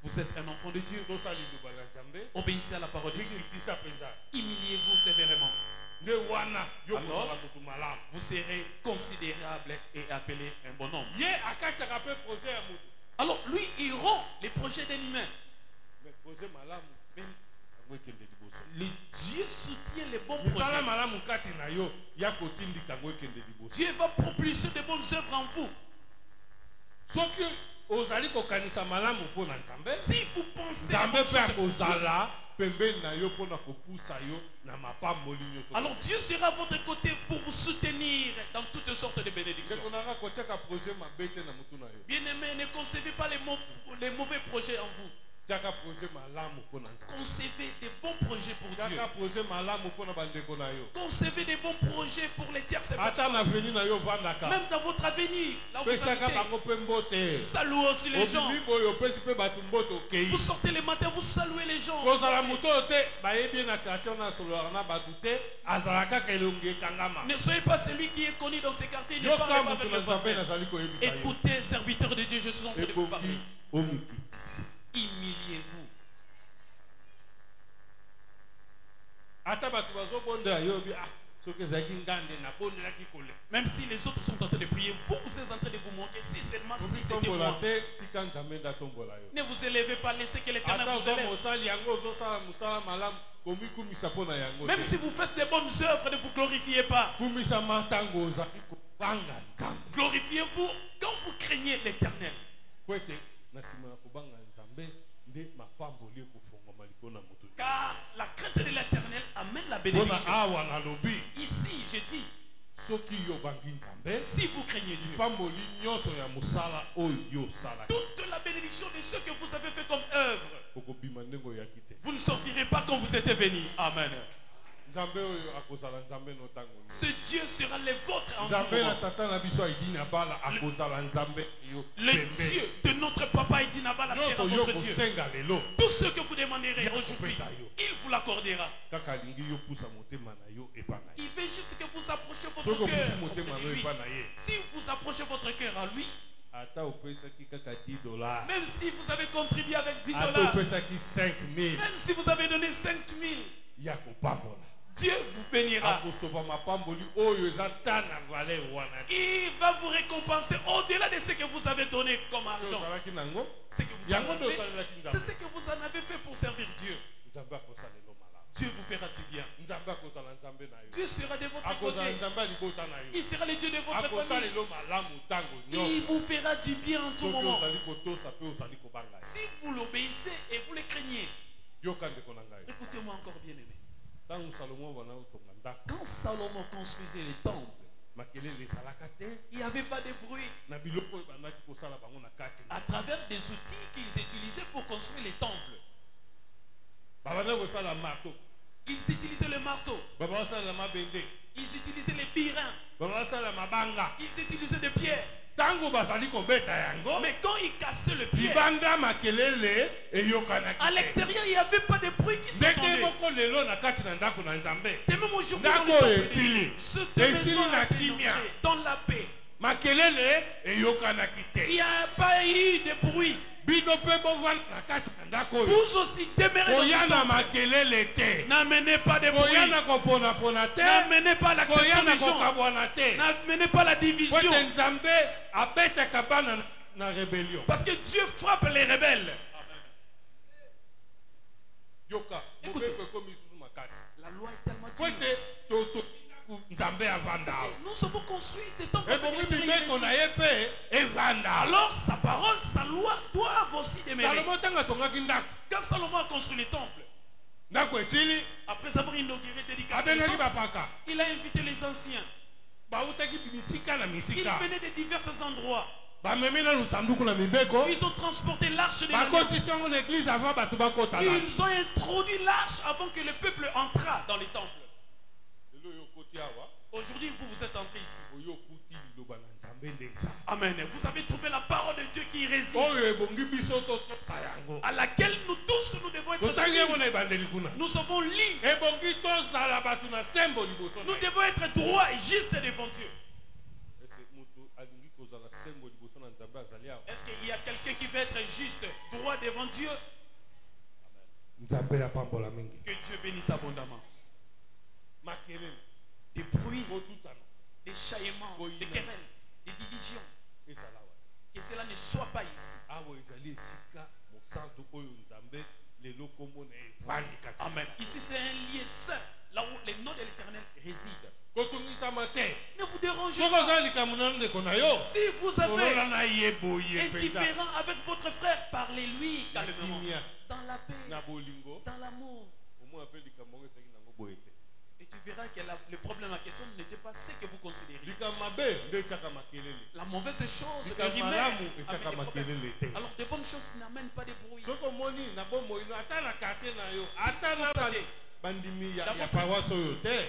Vous êtes un enfant de Dieu. Obéissez à la parole de Dieu. Humiliez-vous sévèrement. Alors, vous serez considérable et appelé un bon homme. Alors, lui, il rompt les projets d'un humain. Mais le Dieu soutient les bons projets. Dieu va propulser de bonnes œuvres en vous. Si vous pensez alors Dieu sera à votre côté pour vous soutenir dans toutes sortes de bénédictions. Bien-aimés, ne concevez pas les mauvais projets en vous. Concevez des bons projets pour Dieu. Concevez des bons projets pour les tierces personnes. Même dans votre avenir, là où vous habitez. Saluez aussi les gens. Vous sortez le matin, vous saluez les gens. Ne soyez pas celui qui est connu dans ces quartiers. Ne parlez pas avec le voisin. Écoutez, serviteur de Dieu, je suis en train de vous parler. Humiliez-vous. Même si les autres sont en train de prier, vous êtes en train de vous moquer. Si seulement si c'était moi. Ne vous élevez pas, laissez que l'Éternel vous élève. Même si vous faites des bonnes œuvres, ne vous glorifiez pas. Glorifiez-vous quand vous craignez l'Éternel. Car la crainte de l'Éternel amène la bénédiction. Ici, je dis, si vous craignez Dieu, toute la bénédiction de ce que vous avez fait comme œuvre, vous ne sortirez pas quand vous êtes venu. Amen. Ce Dieu sera le vôtre en tout moment. Le Dieu de notre papa Idinabala sera votre Dieu. Tout ce que vous demanderez aujourd'hui, il vous l'accordera. Il veut juste que vous approchiez votre cœur auprès de lui. Si vous approchez votre cœur à lui, même si vous avez contribué avec 10 dollars, même si vous avez donné 5 000, Dieu vous bénira. Il va vous récompenser au-delà de ce que vous avez donné comme argent. Ce que vous avez fait, c'est ce que vous en avez fait pour servir Dieu. Dieu vous fera du bien. Dieu sera de votre côté. Il sera le Dieu de votre famille. Il vous fera du bien en tout moment. Si vous l'obéissez et vous le craignez. Écoutez-moi encore, bien aimé. Quand Salomon construisait les temples, il n'y avait pas de bruit. À travers des outils qu'ils utilisaient pour construire les temples, ils utilisaient le marteau, ils utilisaient les birins, ils utilisaient des pierres. Mais quand ils cassaient le pied, à l'extérieur il n'y avait pas de bruit qui s'entendait. Et même aujourd'hui dans le temple, cette maison a été inaugurée dans la paix. Il n'y a pas eu de bruit. Vous aussi demeurez dans ce temple. N'amenez pas de bruit. N'amenez pas l'acception des gens. N'amenez pas la division. Parce que Dieu frappe les rebelles. Écoutez, la loi est tellement dure. Nous avons construit ces temples. Alors sa parole, sa loi doivent aussi demeurer. Quand Salomon a construit les temples, après avoir inauguré, dédicacé les temples, il a invité les anciens. Ils venaient de divers endroits. Ils ont transporté l'arche de l'alliance. Ils ont introduit l'arche avant que le peuple entrât dans les temples. Aujourd'hui, vous êtes entrés ici. Amen. Vous avez trouvé la parole de Dieu qui réside, à laquelle nous tous nous devons être soumis. Nous avons lu. Nous devons être droits et justes devant Dieu. Est-ce qu'il y a quelqu'un qui veut être juste, droit devant Dieu? Que Dieu bénisse abondamment. Des bruits, des chahements, des querelles, des divisions. Que cela ne soit pas ici. Amen. Ici c'est un lieu saint, là où les noms de l'Éternel résident. Ne vous dérangez pas. Si vous avez indifférent avec votre frère, parlez-lui calmement. Dans la paix, dans l'amour. Et tu verras que le problème en question n'était pas ce que vous considérez. La mauvaise chose, le remède amène des problèmes. Alors de bonnes choses n'amènent pas de bruit.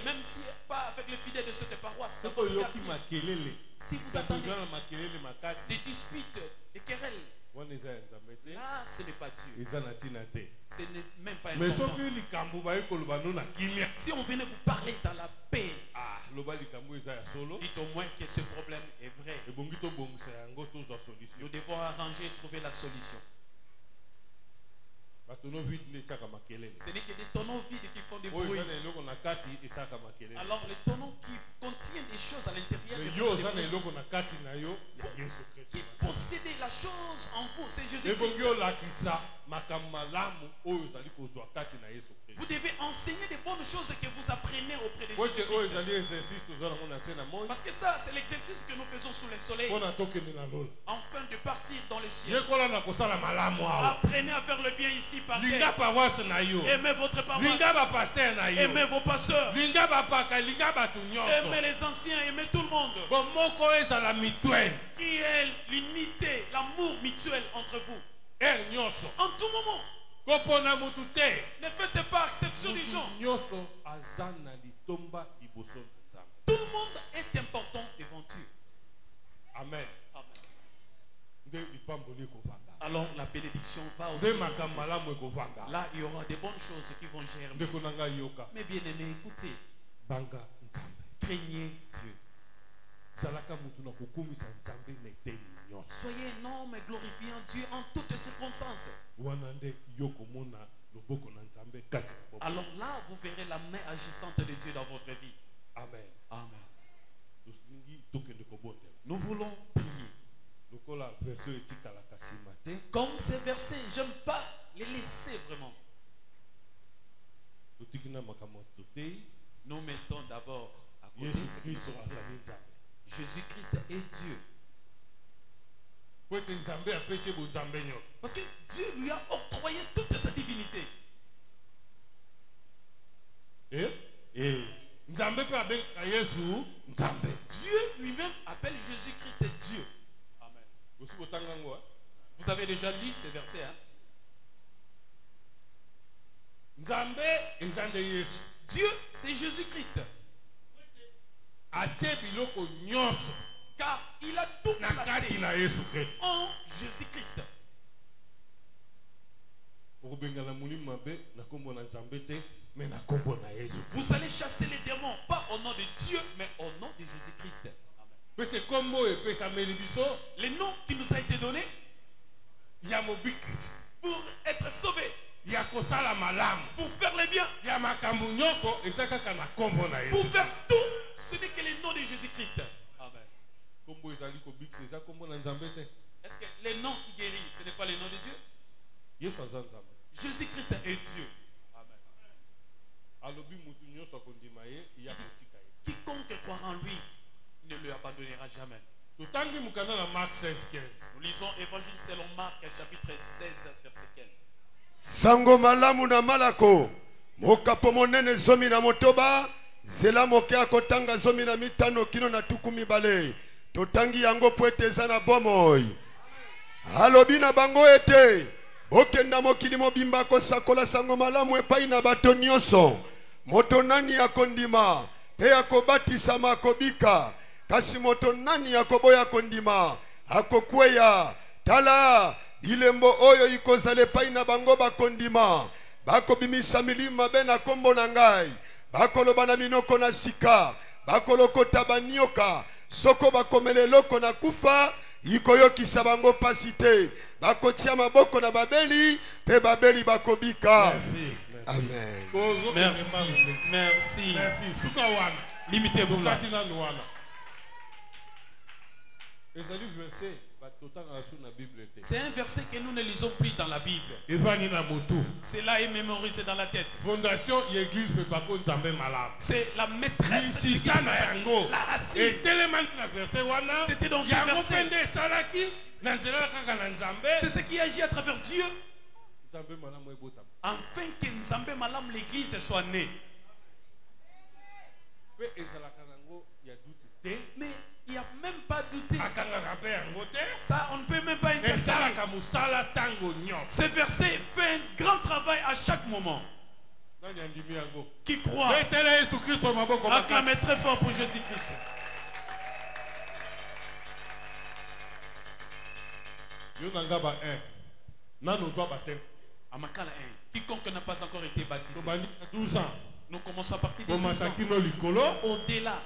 Même si pas avec les fidèles de cette paroisse, dans votre quartier, si vous attendez des disputes, des querelles, là ce n'est pas Dieu. Ce n'est même pas important. Si on venait vous parler dans la paix, dites au moins que ce problème est vrai. Nous devons arranger et trouver la solution. Ce n'est que des tonneaux vides qui font des bruits. Alors les tonneaux qui contiennent des choses à l'intérieur, qui possédez la chose en vous, c'est Jésus-Christ. Vous devez enseigner des bonnes choses que vous apprenez auprès de Jésus-Christ. Parce que ça, c'est l'exercice que nous faisons sous le soleil, afin de partir dans le ciel. Apprenez à faire le bien ici par terre. Aimez votre paroisse. Aimez vos pasteurs. Aimez les anciens. Aimez tout le monde. Qui est l'unité, l'amour mutuel entre vous. En tout moment. Ne faites pas exception des gens. Tout le monde est important devant Dieu. Amen. Alors la bénédiction va aussi. Là, il y aura des bonnes choses qui vont germer. Mais bien aimé, écoutez. Craignez Dieu. Soyez un homme glorifiant Dieu en toutes circonstances. Alors là, vous verrez la main agissante de Dieu dans votre vie. Amen. Amen. Nous voulons prier. Comme ces versets, j'aime pas les laisser vraiment. Nous mettons d'abord à côté Jésus-Christ est Dieu. Parce que Dieu lui a octroyé toute sa divinité. Dieu lui-même appelle Jésus-Christ Dieu. Amen. Vous avez déjà lu ces versets, hein? Dieu, c'est Jésus-Christ. Car il a tout placé en Jésus-Christ. Vous allez chasser les démons, pas au nom de Dieu, mais au nom de Jésus-Christ. Les noms qui nous a été donnés pour être sauvés, pour faire les biens, pour faire tout, ce n'est que les noms de Jésus-Christ. Amen. Est-ce que les noms qui guérissent, ce n'est pas les noms de Dieu? Jésus-Christ est Dieu. Amen. Quiconque croira en lui ne le abandonnera jamais. Nous lisons Évangile selon Marc, chapitre 16, verset 15. Sango malamu na malako mokapo monene zomi na motoba zela moke akotanga zomi na mitano kino na tuku mibale totangi yango po ete eza na bomoi alobi na bango ete bokenda mokili mobimba kosakola sango malamu epai na bato nyonso moto nani akondima pe akobatisama akobika kasi moto nani akoboya kondima akokweya tala bilembo oyo ikozala epai na bango bakondima bakobimisa milima be na kombo na ngai bakoloba na minoko na sika bakolokota banioka soko bakomela eloko na kufa ikoyokisa bango pasi te bakotia maboko na babeli pe babeli bakobika. Amen. Merci. Limitez-vous là. C'est un verset que nous ne lisons plus dans la Bible. Cela est mémorisé dans la tête. C'est la maîtresse de l'Église, la racine. C'était dans ce verset. C'est ce qui agit à travers Dieu, afin que Nzambe Malam, l'Église, soit née. Mais il n'y a même pas douté. Ça, on ne peut même pas interférer. Ce verset fait un grand travail à chaque moment. Qui croit? Acclamez très fort pour Jésus-Christ. Amakala 1. Quiconque n'a pas encore été baptisé. Nous commençons à partir de 12 ans. Au-delà.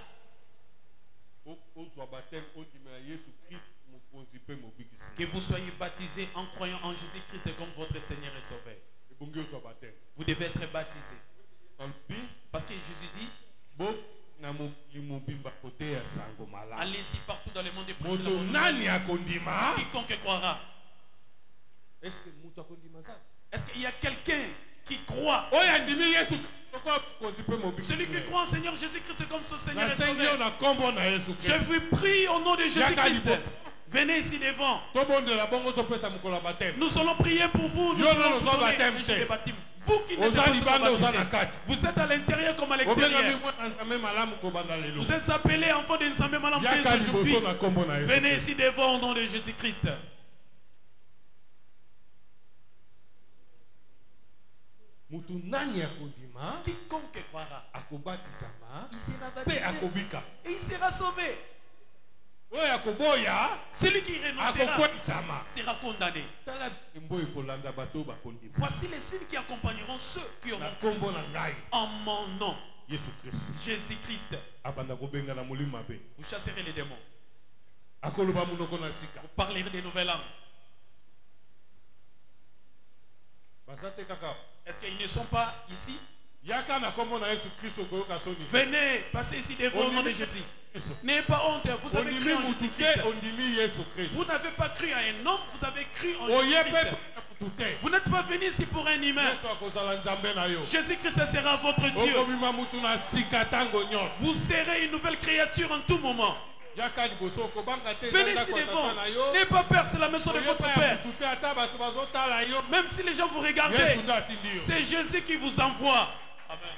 Que vous soyez baptisés en croyant en Jésus-Christ comme votre Seigneur et Sauveur. Vous devez être baptisés. Parce que Jésus dit, allez-y partout dans le monde et prêchez la bonne nouvelle. Quiconque croira. Est-ce qu'il y a quelqu'un qui croit? Celui qui croit en Seigneur Jésus-Christ comme son Seigneur et Sauveur. Je vous prie au nom de Jésus-Christ. Venez ici devant. Nous allons prier pour vous. Nous allons vous donner un jeu de baptême. Vous qui n'êtes pas baptisés, vous êtes à l'intérieur comme à l'extérieur. Vous êtes appelés enfants de Nzambe Malam dès aujourd'hui. Venez ici devant au nom de Jésus-Christ. quiconque croira, il sera baptisé et il sera sauvé. Celui qui renoncera sera condamné. Voici les signes qui accompagneront ceux qui auront cru en mon nom. Jésus-Christ. Vous chasserez les démons. Vous parlerez des nouvelles langues. Est-ce qu'ils ne sont pas ici? Venez, passez ici devant le nom de Jésus. N'ayez pas honte, vous avez cru en Jésus-Christ. Vous n'avez pas cru à un homme, vous avez cru en Jésus-Christ. Vous n'êtes pas venu ici pour un humain. Jésus-Christ sera votre Dieu. Vous serez une nouvelle créature en tout moment. Venez ici devant. N'ayez pas peur, c'est la maison de votre Père. Même si les gens vous regardent, c'est Jésus qui vous envoie. Amen.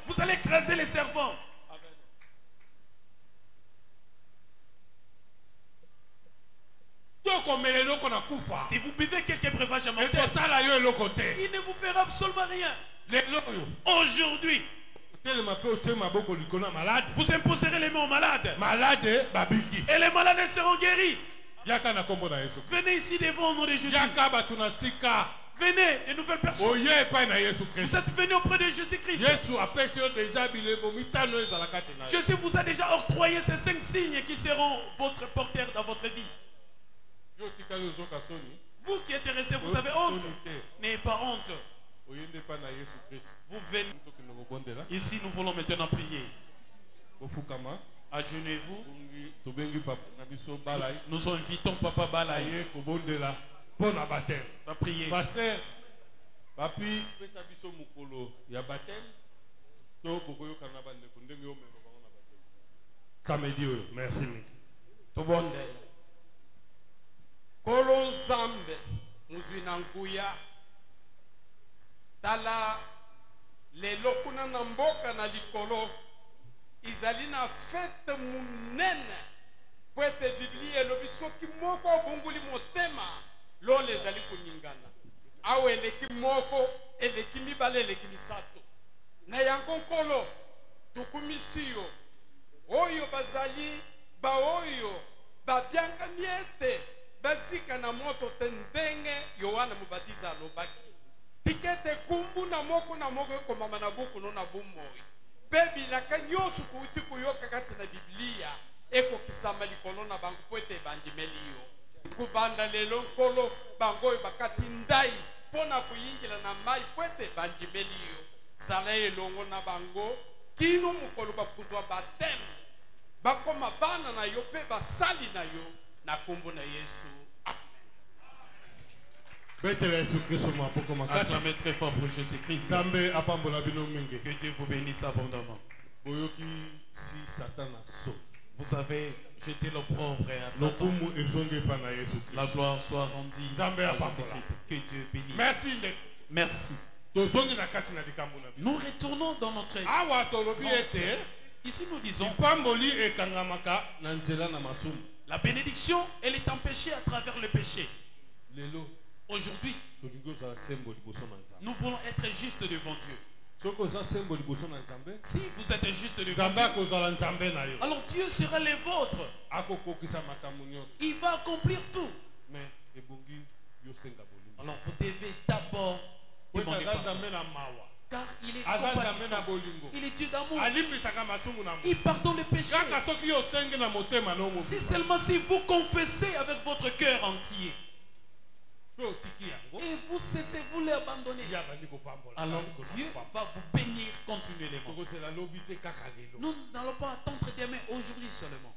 Vous allez écraser les serpents. Si vous buvez quelques breuvages alimentaires, il ne vous fera absolument rien. Aujourd'hui, vous imposerez les mains aux malades. Et les malades seront guéris. Venez ici devant au nom de Jésus. Venez, les nouvelles personnes. Vous êtes venus auprès de Jésus-Christ. Jésus vous a déjà octroyé ces 5 signes qui seront votre porteur dans votre vie. Vous qui êtes restés, vous avez honte. N'ayez pas honte. Vous venez. Ici, nous voulons maintenant prier. Agenouillez-vous. Nous invitons Papa Balaï. Va prier. Pasteur, papi, pesa biso mukolo ya baptême. To bokoyo kanaba ndeko ndenge yo mema bango na baptême. Samedi oyo, merci miki. To bonde. Kolo Zambe muzwina nguya. Tala lelo kuna na mboka na likolo. Izali na fête munene. Poete Biblia elobi soki moko bonguli motema. Lo lezali kuningana awe eleki moko eleki mibale eleki misato na yango nkolo tukumisiyo oyo bazali ba oyo babiankani ete bazika na moto te ndenge Yohana Mubatiza alobaki tikete kumbu na moko ekomama na buku no na bomoi mpe bilaka nyonso kuuti kuyoka kati na Biblia ekokisama likolo na bango po ete ebandimeli yo kubanda lelo nkolo bango bakati ndai pona kuyingila na mai kwete bandimeli yo zala elongo na bango kino mukolo bakuzwa batem bakoma bana na yo pe basali na yo na kombo na Yesu. Acclamez très fort pour Jésus-Christ. Que Dieu vous bénisse abondamment. Vous avez jeté l'opprobre à Satan. La gloire soit rendue à Jésus-Christ. Que Dieu bénisse. Merci. Merci. Nous retournons dans notre... Ici nous disons... La bénédiction, elle est empêchée à travers le péché. Aujourd'hui, nous voulons être justes devant Dieu. Si vous êtes juste devant Dieu, alors Dieu sera le vôtre. Il va accomplir tout. Alors vous devez d'abord demander pardon. Car il est compatissant. Il est Dieu d'amour. Il pardonne le péché. Si seulement si vous confessez avec votre cœur entier et vous cessez, vous l'abandonnez, alors Dieu va vous bénir continuellement. Nous n'allons pas attendre demain, aujourd'hui seulement.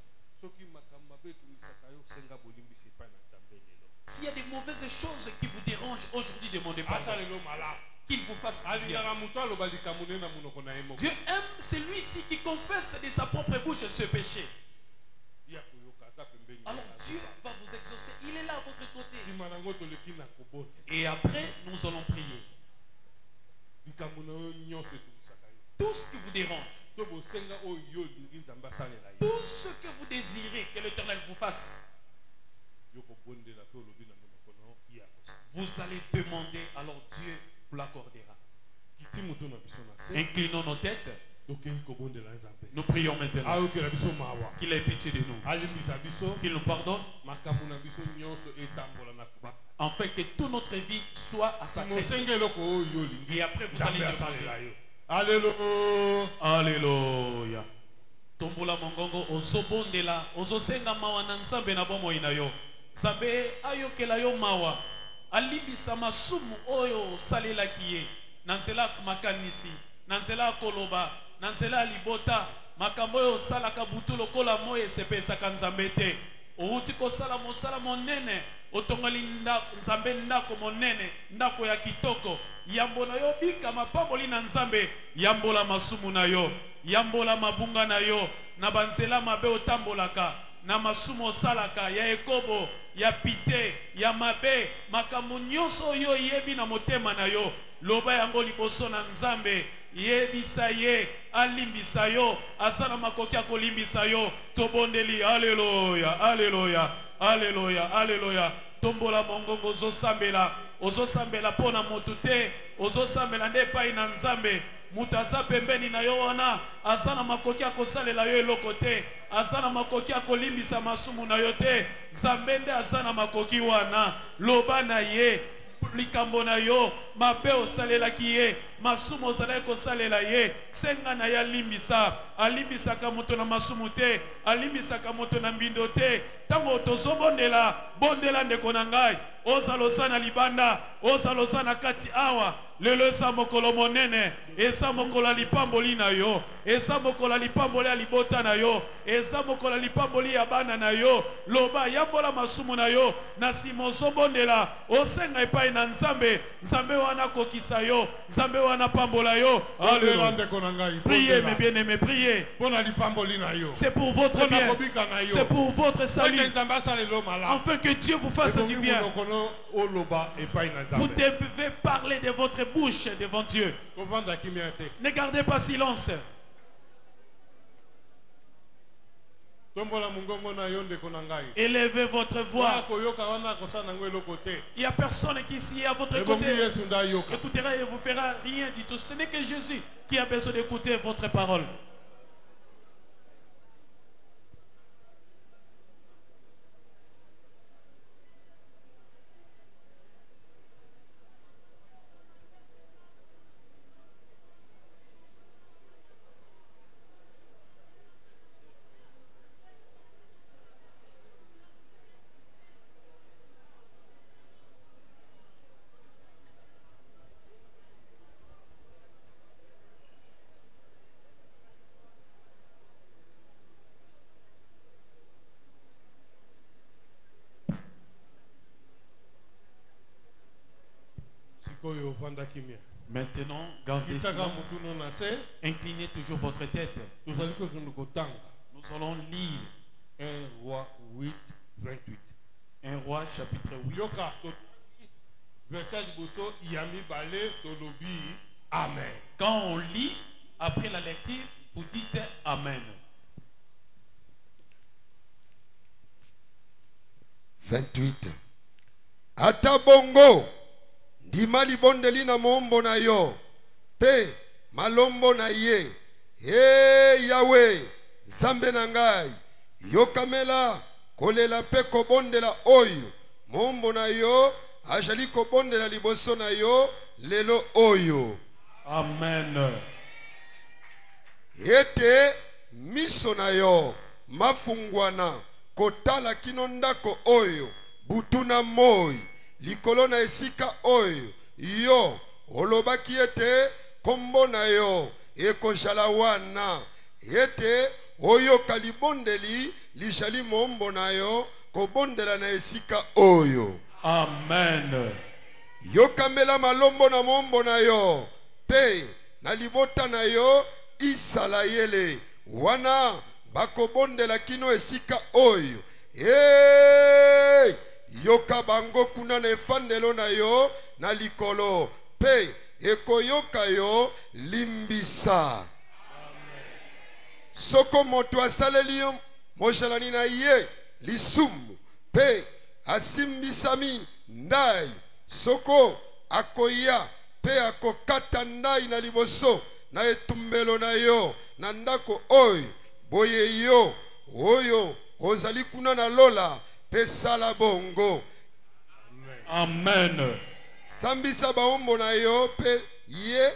S'il y a des mauvaises choses qui vous dérangent aujourd'hui, demandez pardon. Qu'il vous fasse bien. Dieu aime celui-ci qui confesse de sa propre bouche ce péché. Alors Dieu va vous exaucer. Il est là à votre côté. Et après, nous allons prier. Tout ce qui vous dérange, tout ce que vous désirez que l'Éternel vous fasse, vous allez demander, alors Dieu vous l'accordera. Inclinons nos têtes. Nous prions maintenant qu'il ait pitié de nous, qu'il nous pardonne, afin que toute notre vie soit à sa tête. Et après vous allez demander. Alléluia. Alléluia. Tombola mongongo ozobondela ozosenga mawa na nzambe na bomoi na yo. Nzambe ayokela yo mawa. Alibisa masumu oyo salelaki ye. Na nzela makanisi, na nzela koloba, na nzela libota, makambo oyo salaka butu lokola moye sepesaka nzambe te. Outi kosala mosala monene, otongoli nzambe ndako monene, ndako ya kitoko. Yambola yo bika mapamboli na nzambe, yambola masumu na yo, yambola mabunga na yo, na banzela mabe otambolaka, na masumu osalaka, ya ekobo, ya pite, ya mabe, makambo nyonso yo yebi na motema na yo, loba yango liboso na nzambe, yebisa ye, alimbisa yo, asana makoki ya kolimbisa yo, tobondeli, alleluia, alleluia, alleluia, alleluia. Tombola mongongo ozosambela pona motu te, ozosambela nde epai na nzambe. Mutu aza pembeni na yo wana azana makoki akosalela yo eloko te, azana makoki akolimbisa masumu na yo te. Nzambe nde azana makoki wana, loba na ye likambo na yo mabe osalelaki ye, masumu ozalaki kosalela ye, senga na ye alimbisaka moto na masumu te, alimbisaka moto na mbindo te. Tango tozobondela bondela ndeko na ngai, ozalosa na libanda, ozalosa na kati awa. Lelo esa mokolo monene, esa mokolo lipamboli na yo, esa mokolo lipamboli ya libota na yo, esa mokolo lipamboli ya bana na yo. Loba yambola masumu na yo, na simo zobondela osenga epai na nzambe, nzambe wana kokisa yo, nzambe wana pambola yo. Alléluia. Priez mes bien-aimés, priez. C'est pour votre bien, c'est pour votre salut, afin que Dieu vous fasse du bien. Vous devez parler de votre bouche devant Dieu. Ne gardez pas silence. Élevez votre voix. Il n'y a personne qui ici est à votre côté écoutera et vous fera rien du tout. Ce n'est que Jésus qui a besoin d'écouter votre parole. Maintenant, gardez silence. Inclinez toujours votre tête. Nous allons lire 1 Roi 8, 28. 1 Roi chapitre 8. Amen. Quand on lit, après la lecture, vous dites Amen. 28. Atabongo. Dimali bondeli na mombo na yo, pe malombo na ye. Hey Yahweh, Nzambe na ngai, yokamela kolela pe kobondela oyo, mombo na yo ajali kobondela liboso na yo lelo oyo. Amen. Ete miso na yo mafungwana kotala kino ndako oyo, butuna moi likolo na esika oyo yo olobaki ete kombo na yo ekozala wana, ete oyoka libondeli lijali mombo na yo kobondela na esika oyo. Amen. Yokamela malombo na mombo na yo, pe na libota na yo Isalaele wana bakobondela kino esika oyo. Hey! Yoka bango kuna na efandelo na yo na likolo, pe ekoyoka yo limbisa. Amen. Soko moto asaleli yo mojalani na ye lisumu, pe asimbisami ndai soko akoya pe akokata ndai na liboso na etumbelo na yo na ndako oyo boye yo oyo ozali kuna na lola pe sala bongo. Amen. Sambisa baombo na yo pe ye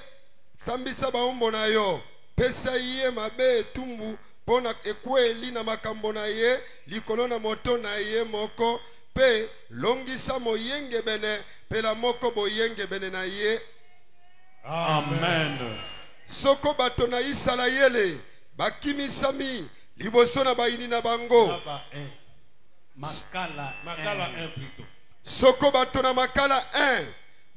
sambisa baombo na yo pesa ye mabe etumbu pona ekweli na makambo na ye likolo na moto na ye moko pe longisa moyenge bene pe la moko boyenge bene na ye. Amen. Soko bato na Isalaele bakimisami liboso na baini na bango. Makala 1 plutôt. Soko bato na makala 1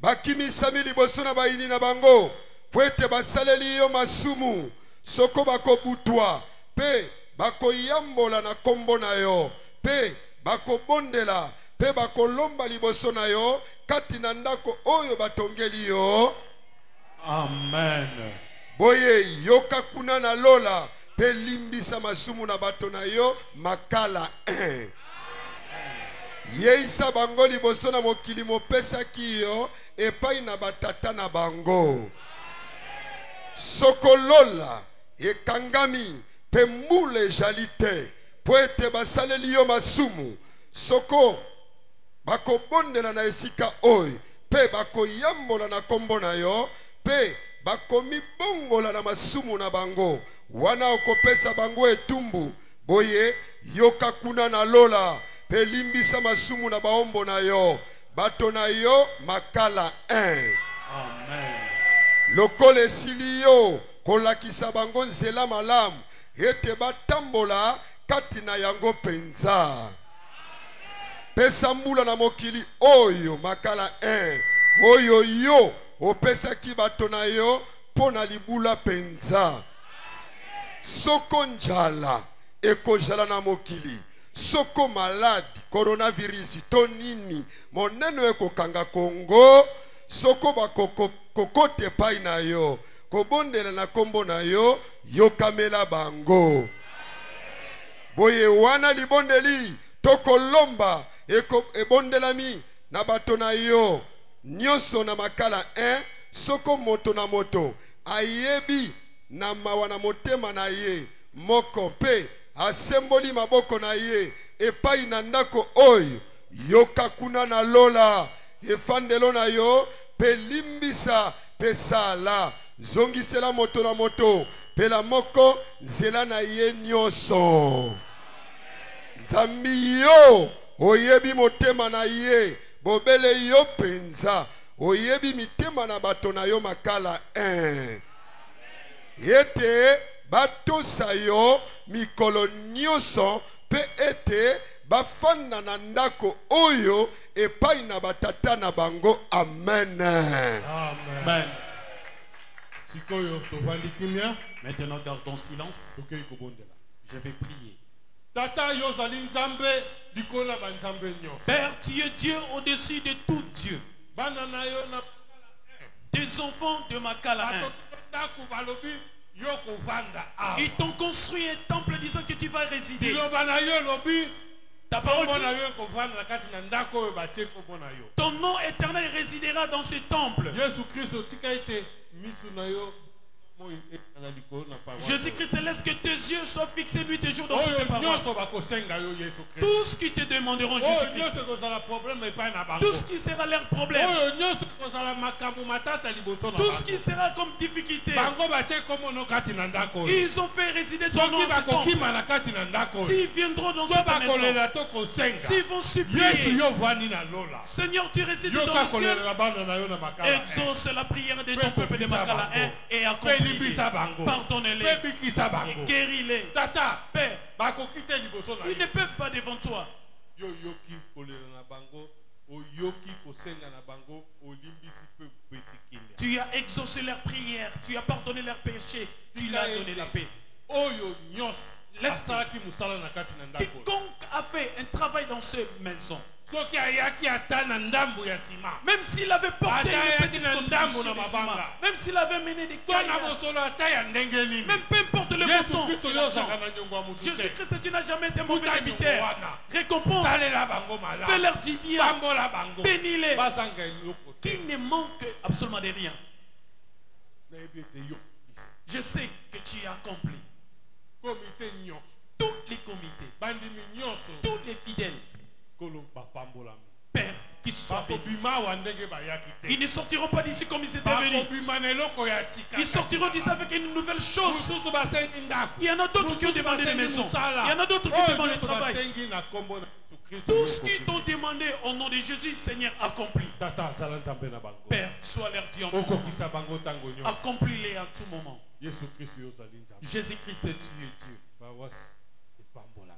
bakimisami liboso na baini na bango pwete basaleli yo masumu soko bakobutwa pe bakoyambola na kombo na yo pe bakobondela pe bakolomba liboso na yo kati na ndako oyo batongeli yo. Amen. Boye yoka kuna na lola pe limbisa masumu na bato na yo makala 1. Yeisa bango liboso na mokili mopesaki yo epai na batata na bango. Sokolola ekangami pe mbule jalite poete basaleli yo masumu soko bakobondela na esika oyo pe bakoyambola na kombo na yo pe bakomi bongola na masumu na bango wana okopesa bango etumbu. Boye yoka kuna na lola pe limbisa masumu na baombo na yo bato na yo makala 1. Amen. Lokole esili yo kolakisa bango nzela malamu ete batambola kati na yango penza. Pesa mbula na mokili oyo makala 1 oyo yo opesaki bato na yo pona libula penza. Soko njala ekozala na mokili soko malade coronavirus to nini moneno ekokanga Kongo soko bakokote pai na yo kobondela na kombo na yo yokamela bango. Boye wana libondeli tokolomba ebondelami na bato na yo nyonso na makala 1 soko moto na moto ayebi na mawa na motema na ye moko pe asemboli maboko na ye epai na ndako oyo yoka kuna na lola efandelo na yo pe limbisa pe sala zongisela moto na moto pe la moko nzela na ye nyonso. Nzambi yo oyebi motema na ye bobele yo penza oyebi mitema na bato na yo makala 1 ete batosa yo mikolo nyonso pe ete bafanda na ndako oyo epai na batata na bango. Amen. Amen. Maintenant gardons silence. Je vais prier. Père, tu es Dieu au-dessus de tout Dieu. Tes enfants de Makala 1, ils t'ont construit un temple disant que tu vas résider. Ta parole dit, ton nom éternel résidera dans ce temple. Jésus-Christ, laisse que tes yeux soient fixés nuit et jour dans cette paroisse. Tout ce qui te demanderont, Jésus-Christ, tout ce qui sera leur problème, tout ce qui sera comme difficulté, ils ont fait résider ton nom dans ce temple. S'ils viendront dans cette maison, s'ils vont supplier, Seigneur, tu résides dans le ciel, exauce la prière de ton peuple de Makala 1 et accomplis. Pardonne-les, guéris-les, Père. Ils ne peuvent pas devant toi. Tu as exaucé leurs prières, tu as pardonné leurs péchés, tu leur as donné la paix. Quiconque a fait un travail dans cette maison, Même s'il avait porté une petite contribution de ciment, même s'il avait mené des caillasses, même peu importe le montant de l'argent, Jésus-Christ, tu n'as jamais été mauvais débiteur. Récompense, fais-leur du bien, bénis-les, qui ne manque absolument de rien. Je sais que tu as accompli tous les comités, tous les fidèles. Père, qu'ils soient bénis. Ils ne sortiront pas d'ici comme ils étaient venus. Ils sortiront d'ici avec une nouvelle chose. Il y en a d'autres qui ont demandé des maisons. Il y en a d'autres qui demandent le travail. Tout ce qu'ils t'ont demandé au nom de Jésus, Seigneur, accompli. Père, sois leur Dieu en tout moment. Accomplis-les à tout moment. Jésus-Christ, tu es Dieu.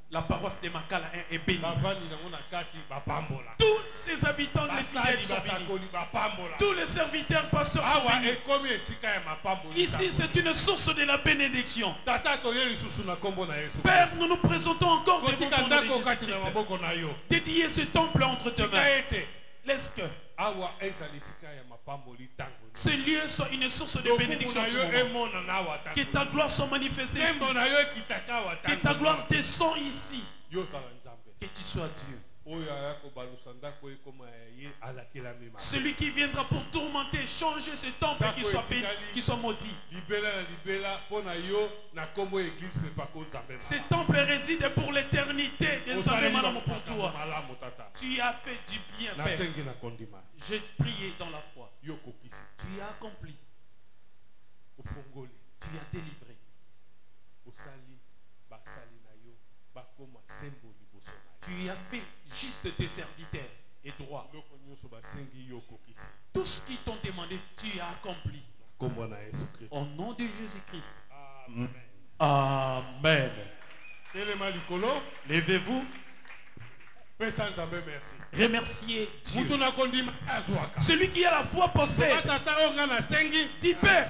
La paroisse de Makala est bénie. Tous ses habitants, les fidèles sont bénis. Tous les serviteurs, pasteurs sont bénis. Ici, c'est une source de la bénédiction. Père, nous nous présentons encore devant ton nom de Jésus-Christ. Dédiez ce temple entre tes mains. Laisse que ce lieu soit une source de bénédiction. Que ta gloire soit manifestée ici. Que ta gloire descende ici. Que tu sois Dieu. Celui qui viendra pour tourmenter, changer ce temple, qui soit béni, qui soit maudit. Ce temple réside pour l'éternité. Pour toi. Tu as fait du bien, Père. J'ai prié dans la foi. Tu as accompli. Tu as délivré. Tu as fait juste tes serviteurs et droit. Tout ce qu'ils t'ont demandé, tu as accompli. Au nom de Jésus-Christ. Amen. Amen. Levez-vous. Remerciez Dieu. Celui qui a la foi possède. Dis Père,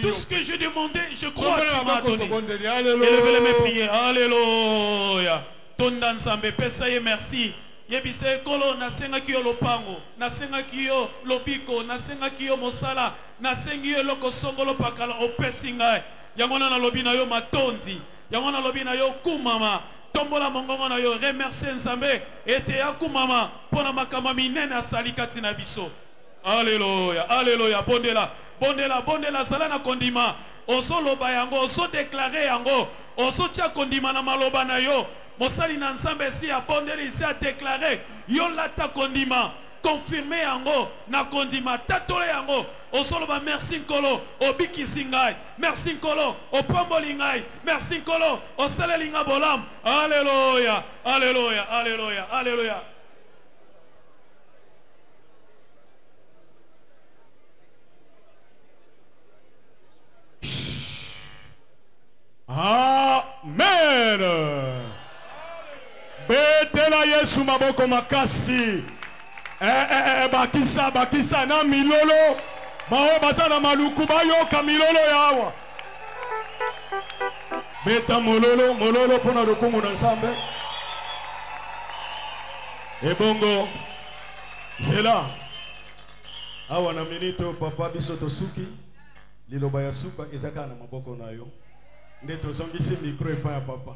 tout ce que j'ai demandé, je crois que tu m'as donné. Élevez les mains, priez. Alléluia. Tonda Nzambe, pesa merci. Yebise kolo nasenga kiyo lopango, nasenga kiyo lobiko, nasenga kiyo mosala, nasengi yo loko songolo pakala opesi ngai. Yangona na lobi na yo matondi, yangona lobi na yo kumama. Tombola mongongo na yo, remercie Nzambe ete ya kumama pona makama minene asali kati na biso. Alléluia, alléluia, bondela, bondela, bondela, zala na kondima. Oso loba yango, oso déclarer yango, oso tia kondima na maloba na yo. Mosali na Nzambe si a bondeli ici a déclaré, yo lata kondima. Confirmer yango na kondima tatole yango osoloba merci nkolo obiki singai merci nkolo opamboli ngai merci nkolo osaleli nga bolam. Alléluia, alléluia, alléluia, alléluia. Amen. Betela Yesu maboko makasi. Bakisa, bakisa na milolo. Bao basana maluku bayoka milolo yawa. Beta mololo, mololo pona dokungu na Nzambe. Ebongo. C'est là. Awa na minito papa biso tosuki. Liloba ya suka ezaka na maboko na yo. Nde tozongisi micro epa ya papa.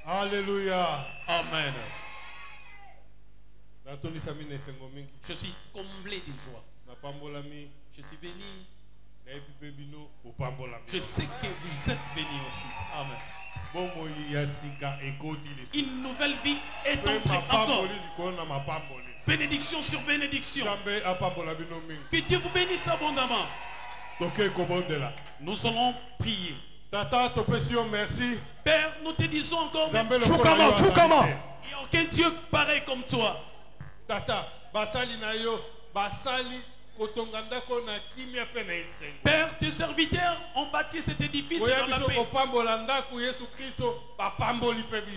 Alléluia. Amen. Je suis comblé de joie. Je suis béni. Je sais que vous êtes bénis aussi. Amen. Une nouvelle vie est entrée encore. Bénédiction sur bénédiction. Que Dieu vous bénisse abondamment. Nous allons prier. Tata, merci. Père, nous te disons encore Fukama, Fukama. Il n'y a aucun Dieu pareil comme toi. Tata, basali na yo, basali Père, tes serviteurs ont bâti cet édifice dans la paix.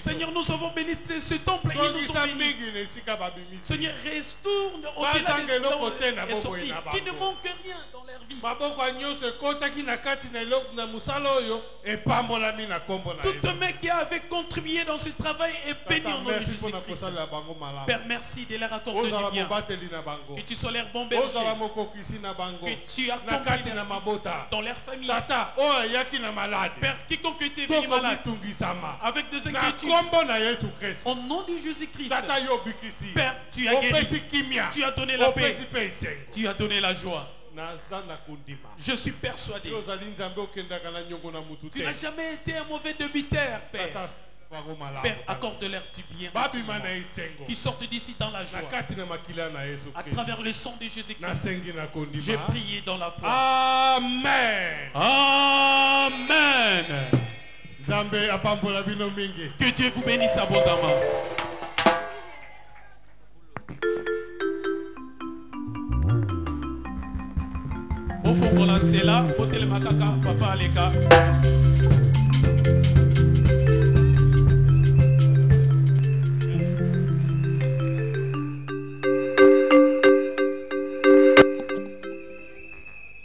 Seigneur, nous avons béni ce temple et ils nous sont bénis. Seigneur, retourne au-delà des sorties, qui ne manque rien dans leur vie. Toute main qui avait contribué dans ce travail est bénie au nom de Jésus-Christ. Père, merci de leur accorder du bien. Que tu sois leur bon berger. Que tu accompagnes dans leur famille. Père, quiconque était venu malade avec des inquiétudes, au nom de Jésus-Christ, Père, tu as guéri, tu as donné la paix, tu as donné la joie. Je suis persuadé. Tu n'as jamais été un mauvais débiteur, Père. Père, accorde-leur du bien. Qui sortent d'ici dans la joie. À travers le sang de Jésus-Christ. J'ai prié dans la foi. Amen. Amen. Que Dieu vous bénisse abondamment. Au fond, on l'a là. Hôtel Makaka, Papa Aleka.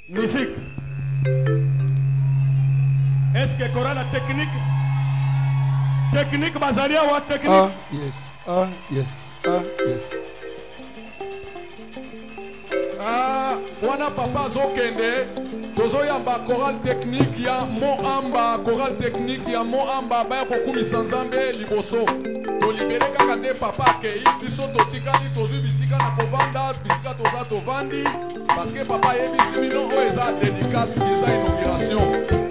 Musique. Est-ce que Coran a technique? Technique basalia ou technique? Ah yes, ah yes, ah yes. Ah, wana papa zokende. Tozoyamba choral technique ya Moamba, choral technique ya Moamba ba kokumisa Nzambe liboso. Tolibere kaka nde papa kei biso totikali tozwi bisika na kovanda bisika toza tovandi parce que papa yebisi bino oyo eza dédicace eza inauguration.